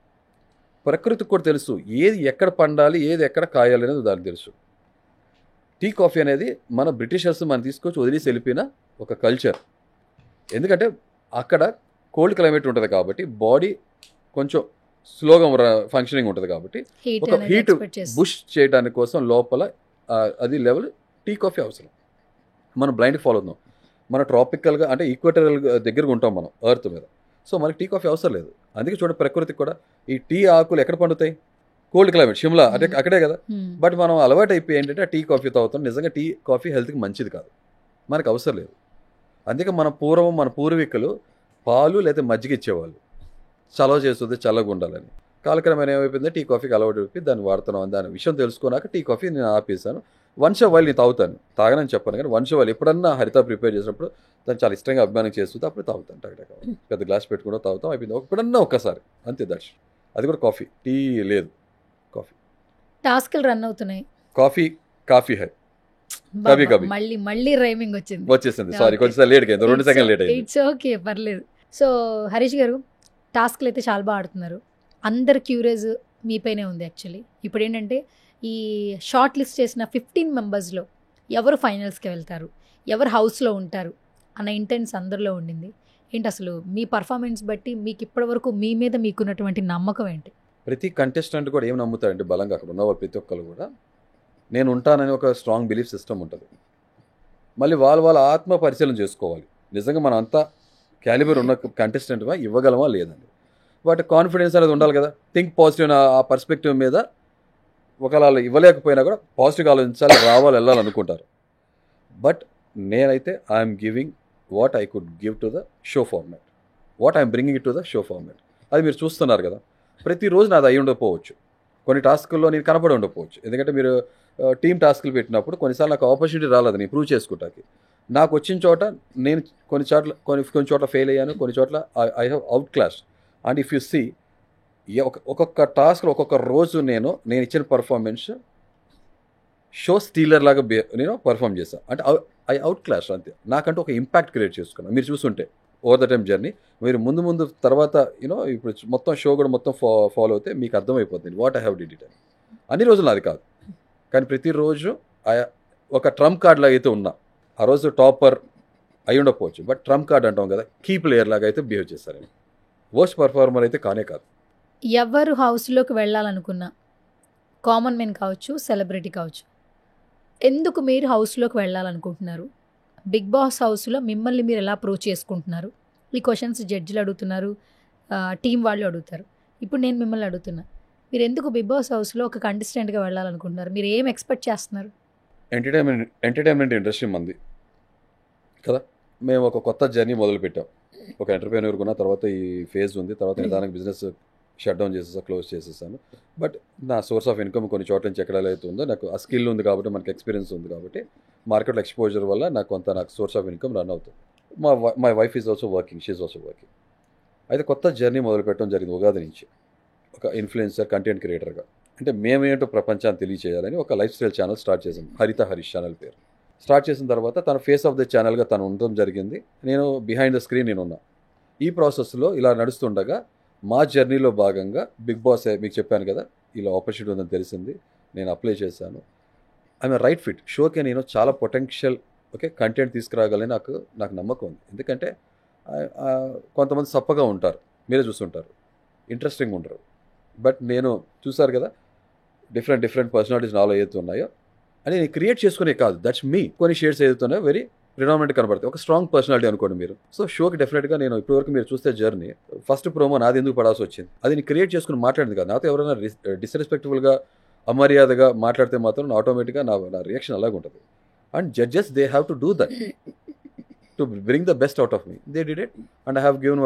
S7: ప్రకృతికి కూడా తెలుసు ఏది ఎక్కడ పండాలి, ఏది ఎక్కడ కాయాలి అనేది దానికి తెలుసు. టీ కాఫీ అనేది మన బ్రిటిషర్స్ మనం తీసుకొచ్చి వదిలేసి వెళ్ళిపోయిన ఒక కల్చర్. ఎందుకంటే అక్కడ కోల్డ్ క్లైమేట్ ఉంటుంది కాబట్టి బాడీ కొంచెం స్లోగా ఫంక్షనింగ్ ఉంటుంది కాబట్టి ఒక హీట్ బుష్ చేయడానికి కోసం లోపల అది లెవెల్ టీ కాఫీ అవసరం. మనం బ్లైండ్ ఫాలో అవుతున్నాం, మన ట్రాపికల్గా అంటే ఈక్వేటరల్ దగ్గరగా ఉంటాం మనం ఎర్త్ మీద. సో మనకి టీ కాఫీ అవసరం లేదు. అందుకే చూడండి ప్రకృతికి కూడా ఈ టీ ఆకులు ఎక్కడ పండుతాయి? కోల్డ్ క్లైమేట్, షిమ్లా అంటే అక్కడే కదా. బట్ మనం అలవాటు అయిపోయి ఏంటంటే టీ కాఫీ తాగుతాం. నిజంగా టీ కాఫీ హెల్త్కి మంచిది కాదు, మనకు అవసరం లేదు. అందుకే మన పూర్వీకులు పాలు లేదా మజ్జిగ ఇచ్చేవాళ్ళు, చలవ చేస్తుంది, చల్లగా ఉండాలని. కాలక్రమేణా ఏమైపోయింది, టీ కాఫీకి అలవాటు అయిపోయి దాన్ని వాడుతున్నాం. దాని విషయం తెలుసుకున్నాక టీ కాఫీ నేను ఆపేసాను. వన్స్ వైల్ నేను తాగనని చెప్పాను కానీ వన్స్ వైల్ ఎప్పుడన్నా హరిత ప్రిపేర్ చేసినప్పుడు దాన్ని చాలా ఇష్టంగా అభిమానం చేస్తుంటే అప్పుడు తాగుతాను టక్ పెద్ద గ్లాస్ పెట్టుకుంటూ తాగుతాం, అయిపోయింది. ఎప్పుడన్నా ఒక్కసారి అంతే దర్శ. అది కూడా కాఫీ, టీ లేదు, కాఫీ.
S4: టాస్క్లు రన్ అవుతున్నాయి.
S7: కాఫీ హై కభీ కభీ
S4: మళ్ళీ రైమింగ్
S7: వచ్చేసింది. సారీ కొంచెం లేట్ అయింది, 2 సెకండ్ లేట్ అయింది.
S4: ఇట్స్ ఓకే, పర్లేదు. సో హరీష్ గారు టాస్క్లు అయితే చాలా బాగా ఆడుతున్నారు. అందరు క్యూరేజ్ మీపైనే ఉంది యాక్చువల్లీ. ఇప్పుడు ఏంటంటే ఈ షార్ట్ లిస్ట్ చేసిన 15 మెంబర్స్లో ఎవరు ఫైనల్స్కి వెళ్తారు, ఎవరు హౌస్లో ఉంటారు అన్న ఇంటెన్స్ అందరిలో ఉండింది. ఏంటి అసలు మీ పర్ఫార్మెన్స్ బట్టి మీకు ఇప్పటివరకు మీ మీద మీకున్నటువంటి నమ్మకం ఏంటి?
S7: ప్రతి కంటెస్టెంట్ కూడా ఏం నమ్ముతారంటే బలంగా అక్కడ ఉన్న వాళ్ళు ప్రతి ఒక్కరు కూడా నేను ఉంటానని ఒక స్ట్రాంగ్ బిలీఫ్ సిస్టమ్ ఉంటుంది. మళ్ళీ వాళ్ళ ఆత్మ పరిశీలన చేసుకోవాలి. నిజంగా మనం అంతా క్యాలిబర్ ఉన్న కంటెస్టెంట్గా ఇవ్వగలమా లేదండి. వాటి కాన్ఫిడెన్స్ అనేది ఉండాలి కదా. థింక్ పాజిటివ్ ఆ పర్స్పెక్టివ్ మీద ఒకవేళ ఇవ్వలేకపోయినా కూడా పాజిటివ్గా ఆలోచించాలి, వెళ్ళాలి అనుకుంటారు. బట్ నేనైతే I'm giving what I could give to the show format, what I'm bringing it to the show format. అది మీరు చూస్తున్నారు కదా. ప్రతిరోజు నాది అయి ఉండకపోవచ్చు, కొన్ని టాస్కుల్లో నేను కనపడి ఉండకపోవచ్చు. ఎందుకంటే మీరు టీమ్ టాస్కులు పెట్టినప్పుడు కొన్నిసార్లు నాకు ఆపర్చునిటీ రాలేదు నేను ప్రూవ్ చేసుకుంటాకి. నాకు వచ్చిన చోట నేను కొన్ని చోట్ల ఫెయిల్ అయ్యాను, కొన్ని చోట్ల I have outclass. And if you see ఒక్కొక్క టాస్క్లో ఒక్కొక్క రోజు నేను ఇచ్చిన పర్ఫార్మెన్స్ షో స్టీలర్ లాగా నేను పర్ఫామ్ చేశాను. అంటే ఐ అవుట్ క్లాస్ అంతే. నాకంటూ ఒక ఇంపాక్ట్ క్రియేట్ చేసుకున్నాను. మీరు చూస్తుంటే ఓవర్ ద టైమ్ జర్నీ మీరు ముందు తర్వాత ఇప్పుడు మొత్తం షో కూడా మొత్తం ఫాలో అవుతే మీకు అర్థమైపోతుంది what I have did it అని. అన్ని రోజులు నాది కాదు, కానీ ప్రతిరోజు ఒక ట్రంప్ కార్డ్ లాగా అయితే ఉన్నా. ఆ రోజు టాపర్ అయి ఉండకపోవచ్చు, బట్ ట్రంప్ కార్డ్ అంటాం కదా, కీ ప్లేయర్ లాగా అయితే బిహేవ్ చేశారని. వర్స్ట్ పర్ఫార్మర్ అయితే కానే కాదు.
S4: ఎవరు హౌస్లోకి వెళ్ళాలనుకున్నా, కామన్ మెన్ కావచ్చు, సెలబ్రిటీ కావచ్చు, ఎందుకు మీరు హౌస్లోకి వెళ్ళాలనుకుంటున్నారు? బిగ్ బాస్ హౌస్లో మిమ్మల్ని మీరు ఎలా అప్రోచ్ చేసుకుంటున్నారు? ఈ క్వశ్చన్స్ జడ్జిలు అడుగుతున్నారు, టీం వాళ్ళు అడుగుతారు. ఇప్పుడు నేను మిమ్మల్ని అడుగుతున్నా, మీరు ఎందుకు బిగ్ బాస్ హౌస్లో ఒక కంటెస్టెంట్గా వెళ్ళాలనుకుంటున్నారు? మీరు ఏం ఎక్స్పెక్ట్ చేస్తున్నారు?
S7: ఎంటర్టైన్మెంట్ ఇండస్ట్రీ మంది కదా. మేము ఒక కొత్త జర్నీ మొదలుపెట్టాం. ఒక ఎంటర్ప్రెన్యూర్ ఉన్న తర్వాత ఈ ఫేజ్ ఉంది, తర్వాత నిదానికి బిజినెస్ షట్ డౌన్ క్లోజ్ చేసేసాను. బట్ నా సోర్స్ ఆఫ్ ఇన్కమ్ కొన్ని చోట్ల నుంచి ఎక్కడ అయితే ఉందో నాకు ఆ స్కిల్ ఉంది కాబట్టి, మనకి ఎక్స్పీరియన్స్ ఉంది కాబట్టి, మార్కెట్లో ఎక్స్పోజర్ వల్ల నాకు సోర్స్ ఆఫ్ ఇన్కమ్ రన్ అవుతుంది. My wife is also working, she is also working. అయితే కొత్త జర్నీ మొదలు పెట్టడం జరిగింది ఉగాది నుంచి. ఒక ఇన్ఫ్లుయెన్సర్, కంటెంట్ క్రియేటర్గా. అంటే మేమేంటో ప్రపంచాన్ని తెలియచేయాలని ఒక లైఫ్ స్టైల్ ఛానల్ స్టార్ట్ చేసాం. హరీష్ ఛానల్ పేరు. స్టార్ట్ చేసిన తర్వాత తన ఫేస్ ఆఫ్ ద ఛానల్గా తను ఉండడం జరిగింది. నేను బిహైండ్ ద స్క్రీన్ నేను ఉన్నా. ఈ ప్రాసెస్లో ఇలా నడుస్తుండగా మా జర్నీలో భాగంగా బిగ్ బాస్ మీకు చెప్పాను కదా, ఇలా ఆపర్చునిటీ ఉందని తెలిసింది. నేను అప్లై చేశాను. I'm right fit. షోకి నేను చాలా పొటెన్షియల్ కంటెంట్ తీసుకురాగలని నాకు నమ్మకం ఉంది. ఎందుకంటే కొంతమంది సప్పగా ఉంటారు, మీరే చూస్తుంటారు, ఇంట్రెస్టింగ్ ఉంటారు. బట్ నేను చూసారు కదా డిఫరెంట్ పర్సనాలిటీస్ నాలో ఏదైతే ఉన్నాయో అని నేను క్రియేట్ చేసుకునే కాదు, దట్స్ మీ. కొన్ని షేడ్స్ ఏదైతున్నాయో వెరీ ప్రిడామినెంట్ కనబడతాయి. ఒక స్ట్రాంగ్ పర్సనాలిటీ అనుకోండి మీరు. సో షోకి డెఫినెట్గా నేను ఇప్పటివరకు మీరు చూస్తే జర్నీ ఫస్ట్ ప్రోమో నాది ఎందుకు పడాల్సి వచ్చింది, అది నేను క్రియేట్ చేసుకుని మాట్లాడింది కాదు. నాతో ఎవరైనా డిస్రెస్పెక్టబుల్గా అమర్యాదగా మాట్లాడితే మాత్రం ఆటోమేటిక్గా నా రియాక్షన్ అలాగే ఉంటుంది. And judges they have to do that to bring the best out of me. They did it and I have given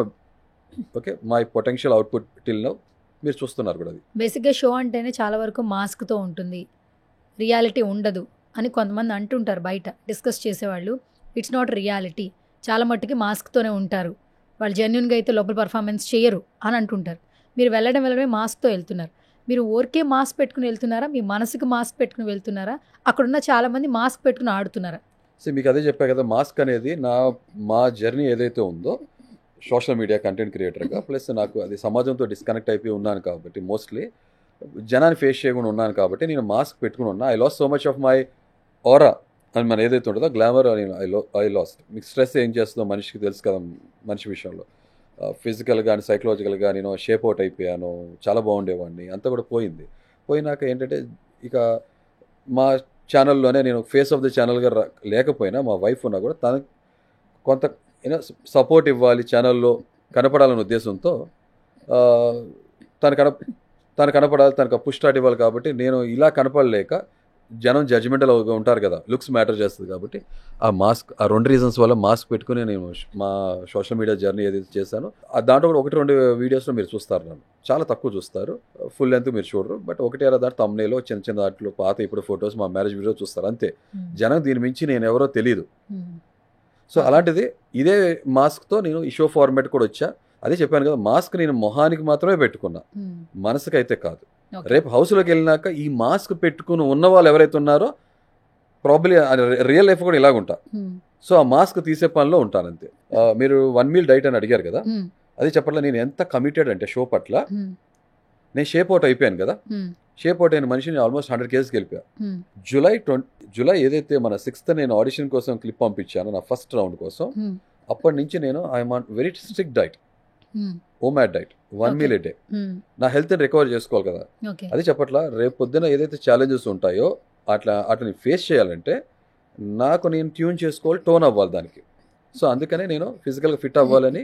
S7: my potential output till now. మీరు చూస్తున్నారు కూడా. అది బేసిక్గా
S4: షో అంటేనే చాలా వరకు మాస్క్తో ఉంటుంది, రియాలిటీ ఉండదు అని కొంతమంది అంటుంటారు బయట డిస్కస్ చేసేవాళ్ళు. ఇట్స్ నాట్ రియాలిటీ, చాలా మట్టుకి మాస్క్తోనే ఉంటారు వాళ్ళు, జెన్యున్గా అయితే లోపల పర్ఫార్మెన్స్ చేయరు అని అంటుంటారు. మీరు వెళ్ళడమే మాస్క్తో వెళ్తున్నారు. మీరు ఊరికే మాస్క్ పెట్టుకుని వెళ్తున్నారా, మీ మనసుకు మాస్క్ పెట్టుకుని వెళ్తున్నారా, అక్కడున్న చాలామంది మాస్క్ పెట్టుకుని ఆడుతున్నారా?
S7: సో మీకు అదే చెప్పా కదా, మాస్క్ అనేది మా జర్నీ ఏదైతే ఉందో సోషల్ మీడియా కంటెంట్ క్రియేటర్గా, ప్లస్ నాకు అది సమాజంతో డిస్కనెక్ట్ అయిపోయి ఉన్నాను కాబట్టి, మోస్ట్లీ జనాన్ని ఫేస్ చేయకుండా ఉన్నాను కాబట్టి నేను మాస్క్ పెట్టుకుని ఉన్నా. I lost so much of my aura అని మన ఏదైతే ఉంటుందో గ్లామర్ నేను ఐ లాస్ట్. మీకు స్ట్రెస్ ఏం చేస్తుందో మనిషికి తెలుసు కదా, మనిషి విషయంలో ఫిజికల్గా కానీ సైకలాజికల్గా నేను షేప్ అవుట్ అయిపోయాను. చాలా బాగుండేవాడిని, అంతా కూడా పోయింది. పోయినాక ఏంటంటే ఇక మా ఛానల్లోనే నేను ఫేస్ ఆఫ్ ద ఛానల్గా లేకపోయినా మా వైఫ్ ఉన్నా కూడా తనకు కొంత సపోర్ట్ ఇవ్వాలి, ఛానల్లో కనపడాలనే ఉద్దేశంతో తను కనపడాలి, తనకు పుష్ స్టార్ట్ ఇవ్వాలి. కాబట్టి నేను ఇలా కనపడలేక జనం జడ్జిమెంటల్ ఉంటారు కదా, లుక్స్ మ్యాటర్ చేస్తుంది కాబట్టి ఆ మాస్క్, ఆ 2 రీజన్స్ వల్ల మాస్క్ పెట్టుకుని నేను మా సోషల్ మీడియా జర్నీ ఏదైతే చేశానో దాంట్లో కూడా 1-2 వీడియోస్లో మీరు చూస్తారు. నన్ను చాలా తక్కువ చూస్తారు, ఫుల్ లెంత్ మీరు చూడరు. బట్ ఒకటి అలా దాంట్లో తమ్నేలో చిన్న చిన్న దాంట్లో పాత ఇప్పుడు ఫొటోస్ మా మ్యారేజ్ వీడియో చూస్తారు అంతే. జనం దీని మించి నేను ఎవరో తెలియదు. సో అలాంటిది ఇదే మాస్క్తో నేను ఈ షో ఫార్మాట్ కూడా వచ్చా. అదే చెప్పాను కదా, మాస్క్ నేను మొహానికి మాత్రమే పెట్టుకున్నా, మనసుకైతే కాదు. రేపు హౌస్లోకి వెళ్ళినాక ఈ మాస్క్ పెట్టుకుని ఉన్న వాళ్ళు ఎవరైతే ఉన్నారో ప్రాబ్లీ రియల్ లైఫ్ కూడా ఇలాగుంటా. సో ఆ మాస్క్ తీసే పనిలో ఉంటాను అంతే. మీరు 1 మీల్ డైట్ అని అడిగారు కదా, అది చెప్పట్లా నేను ఎంత కమిటెడ్ అంటే షో పట్ల. నేను షేప్ అవుట్ అయిపోయాను కదా, షేప్ అవుట్ అయిన మనిషిని ఆల్మోస్ట్ 100 kgs వెళ్ళిపోయా. జూలై ఏదైతే మన 6th నేను ఆడిషన్ కోసం క్లిప్ పంపించాను నా ఫస్ట్ రౌండ్ కోసం, అప్పటి నుంచి నేను I'm on very strict diet, OMAD diet, 1 meal a day. నా హెల్త్ని రికవర్ చేసుకోవాలి కదా. అది చెప్పట్లా రేపు పొద్దున ఏదైతే ఛాలెంజెస్ ఉంటాయో అట్లని ఫేస్ చేయాలంటే నాకు నేను ట్యూన్ చేసుకోవాలి, టోన్ అవ్వాలి దానికి. సో అందుకనే నేను ఫిజికల్గా ఫిట్ అవ్వాలని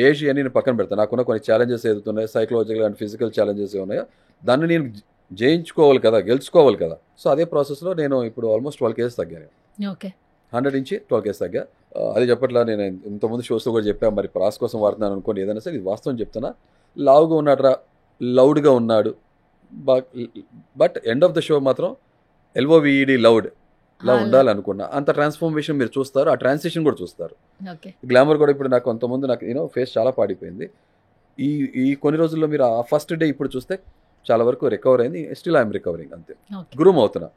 S7: ఏజ్ అని నేను పక్కన పెడతాను. నాకున్న కొన్ని ఛాలెంజెస్ ఏదైతున్నాయో సైకలాజికల్ అండ్ ఫిజికల్ ఛాలెంజెస్ ఉన్నాయో దాన్ని నేను జయించుకోవాలి కదా, గెలుచుకోవాలి కదా. సో అదే ప్రాసెస్లో నేను ఇప్పుడు ఆల్మోస్ట్ 12 kgs తగ్గాను. 100 నుంచి 12 kgs తగ్గా. అది చెప్పట్లా నేను ఇంతకుముందు షోస్లో కూడా చెప్పాను, మరి ప్రాస్ కోసం వాడుతున్నాను అనుకోండి, ఏదైనా సరే ఇది వాస్తవం చెప్తున్నా. లావుగా ఉన్నాడు, లౌడ్గా ఉన్నాడు, but end of the show మాత్రం LOVED లౌడ్ లా ఉండాలనుకున్నా. అంత ట్రాన్స్ఫర్మేషన్ మీరు చూస్తారు, ఆ ట్రాన్సిషన్ కూడా చూస్తారు. గ్లామర్ కూడా ఇప్పుడు నాకు కొంతమంది నాకు ఫేస్ చాలా పాడిపోయింది. ఈ కొన్ని రోజుల్లో మీరు ఆ ఫస్ట్ డే ఇప్పుడు చూస్తే చాలా వరకు రికవర్ అయింది. స్టిల్ ఐఎమ్ రికవరింగ్ అంతే, గ్రూమ్ అవుతున్నా.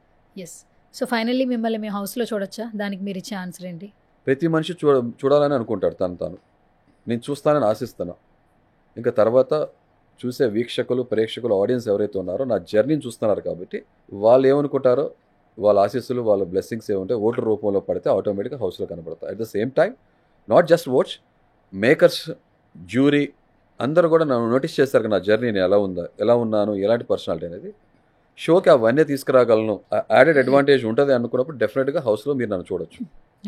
S4: సో ఫైనల్లీ మిమ్మల్ని మీ హౌస్లో చూడొచ్చా? దానికి మీరు ఇచ్చే ఆన్సర్ ఏంటి?
S7: ప్రతి మనిషి చూడాలని అనుకుంటాడు తాను. నేను చూస్తానని ఆశిస్తున్నా. ఇంకా తర్వాత చూసే వీక్షకులు, ప్రేక్షకులు, ఆడియన్స్ ఎవరైతే ఉన్నారో నా జర్నీని చూస్తున్నారు కాబట్టి వాళ్ళు ఏమనుకుంటారో, వాళ్ళ ఆశీస్సులు, వాళ్ళ బ్లెస్సింగ్స్ ఏముంటే ఓటర్ రూపంలో పడితే ఆటోమేటిక్గా హౌస్లో కనబడతాయి. At the same time not just watch, makers, jury అందరూ కూడా నన్ను నోటీస్ చేస్తారు నా జర్నీని ఎలా ఉన్నాను, ఎలాంటి పర్సనాలిటీ అనేది. షోకి అవన్నీ తీసుకురాగలను, యాడెడ్ అడ్వాంటేజ్ ఉంటుంది అనుకున్నప్పుడు డెఫినెట్గా హౌస్లో మీరు నన్ను చూడొచ్చు.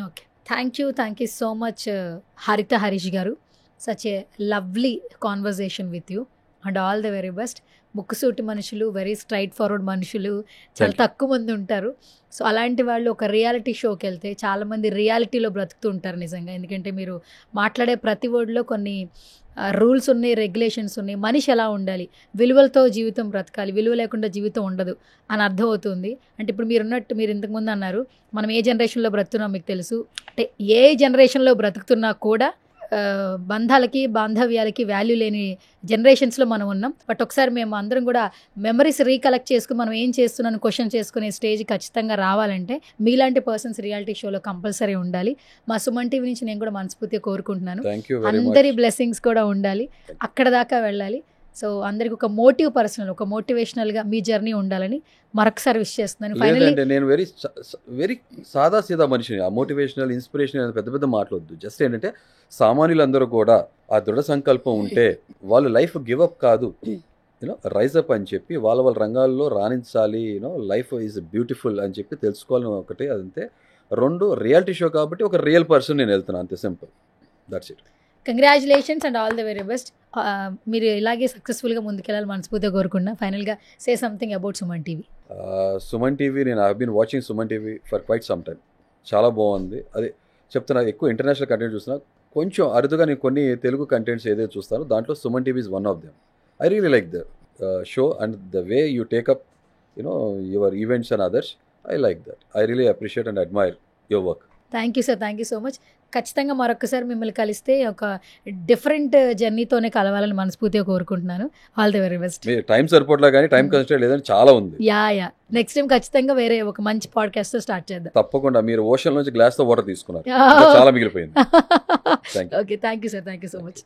S4: Okay, thank you so much Haritha Harish garu. Such a lovely conversation with you and all the very best. ముక్కుసూటి మనుషులు, వెరీ స్ట్రైట్ ఫార్వర్డ్ మనుషులు చాలా తక్కువ మంది ఉంటారు. సో అలాంటి వాళ్ళు ఒక రియాలిటీ షోకి వెళ్తే చాలామంది రియాలిటీలో బ్రతుకుతూ ఉంటారు నిజంగా. ఎందుకంటే మీరు మాట్లాడే ప్రతి వర్డ్లో కొన్ని రూల్స్ ఉన్నాయి, రెగ్యులేషన్స్ ఉన్నాయి. మనిషి ఎలా ఉండాలి, విలువలతో జీవితం బ్రతకాలి, విలువ లేకుండా జీవితం ఉండదు అని అర్థమవుతుంది. అంటే ఇప్పుడు మీరు ఇంతకుముందు అన్నారు మనం ఏ జనరేషన్లో బ్రతుకుతున్నాం మీకు తెలుసు. అంటే ఏ జనరేషన్లో బ్రతుకుతున్నా కూడా బంధాలకి, బాంధవ్యాలకి వాల్యూ లేని జనరేషన్స్లో మనం ఉన్నాం. బట్ ఒకసారి మేము అందరం కూడా మెమరీస్ రీకలెక్ట్ చేసుకుని మనం ఏం చేస్తున్నాను క్వశ్చన్ చేసుకునే స్టేజ్ ఖచ్చితంగా రావాలంటే మీలాంటి పర్సన్స్ రియాలిటీ షోలో కంపల్సరీ ఉండాలి. మా సుమన్ టీవీ నుంచి నేను కూడా మనస్ఫూర్తిగా కోరుకుంటున్నాను. అందరి బ్లెస్సింగ్స్ కూడా ఉండాలి, అక్కడ దాకా వెళ్ళాలి. సో అందరికి ఒక మోటివ్ పర్సనల్, ఒక మోటివేషనల్గా మీ జర్నీ ఉండాలని మరొకసారి విష్ చేస్తున్నాను. ఫైనల్లీ
S7: నేను వెరీ సాదా సీదా మనిషిని. ఆ మోటివేషనల్, ఇన్స్పిరేషన్ పెద్ద పెద్ద మాట్లాడొద్దు. జస్ట్ ఏంటంటే సామాన్యులందరూ కూడా ఆ దృఢ సంకల్పం ఉంటే వాళ్ళు లైఫ్ గివ్ అప్ కాదు, రైజ్ అప్ అని చెప్పి వాళ్ళ రంగాల్లో రాణించాలి. లైఫ్ ఈజ్ బ్యూటిఫుల్ అని చెప్పి తెలుసుకోవాలని ఒకటి. అదంతే. 2 రియాలిటీ షో కాబట్టి ఒక రియల్ పర్సన్ నేను వెళ్తున్నాను, అంతే simple. That's it.
S4: Congratulations and all the very best. మీరు ఇలాగే సక్సెస్ఫుల్గా ముందుకెళ్ళాలి మనస్ఫూర్తిగా కోరుకున్నా. ఫైనల్గా say something about Suman TV.
S7: Suman TV, నేను I been watching Suman TV for quite some time. చాలా బాగుంది. అది చెప్తున్నా, ఎక్కువ ఇంటర్నేషనల్ కంటెంట్ చూస్తున్నా, కొంచెం అరుదుగా నేను కొన్ని తెలుగు కంటెంట్స్ ఏదైతే చూస్తానో దాంట్లో Suman TV is one of them. I really like the show and the way you take up your events and others. I like that. I really appreciate and admire your work.
S4: Thank you sir, thank you so much. ఖచ్చితంగా మరొకసారి మిమ్మల్ని కలిస్తే ఒక డిఫరెంట్ జర్నీతోనే కలవాలని మనస్ఫూర్తిగా కోరుకుంటున్నాను. All the very best.
S7: Time సరిపోట్లా కానీ టైం కన్స్ట్రెయింట్ లేదని చాలా ఉంది.
S4: యా నెక్స్ట్ టైం ఖచ్చితంగా వేరే ఒక మంచి పాడ్కాస్ట్ స్టార్ట్ చేద్దాం.
S7: తప్పకుండా. మీరు ఓషన్ నుంచి గ్లాస్ తో వాటర్ తీసుకున్నారు, చాలా మిగిలిపోయింది.
S4: Okay, thank you sir, thank you so much.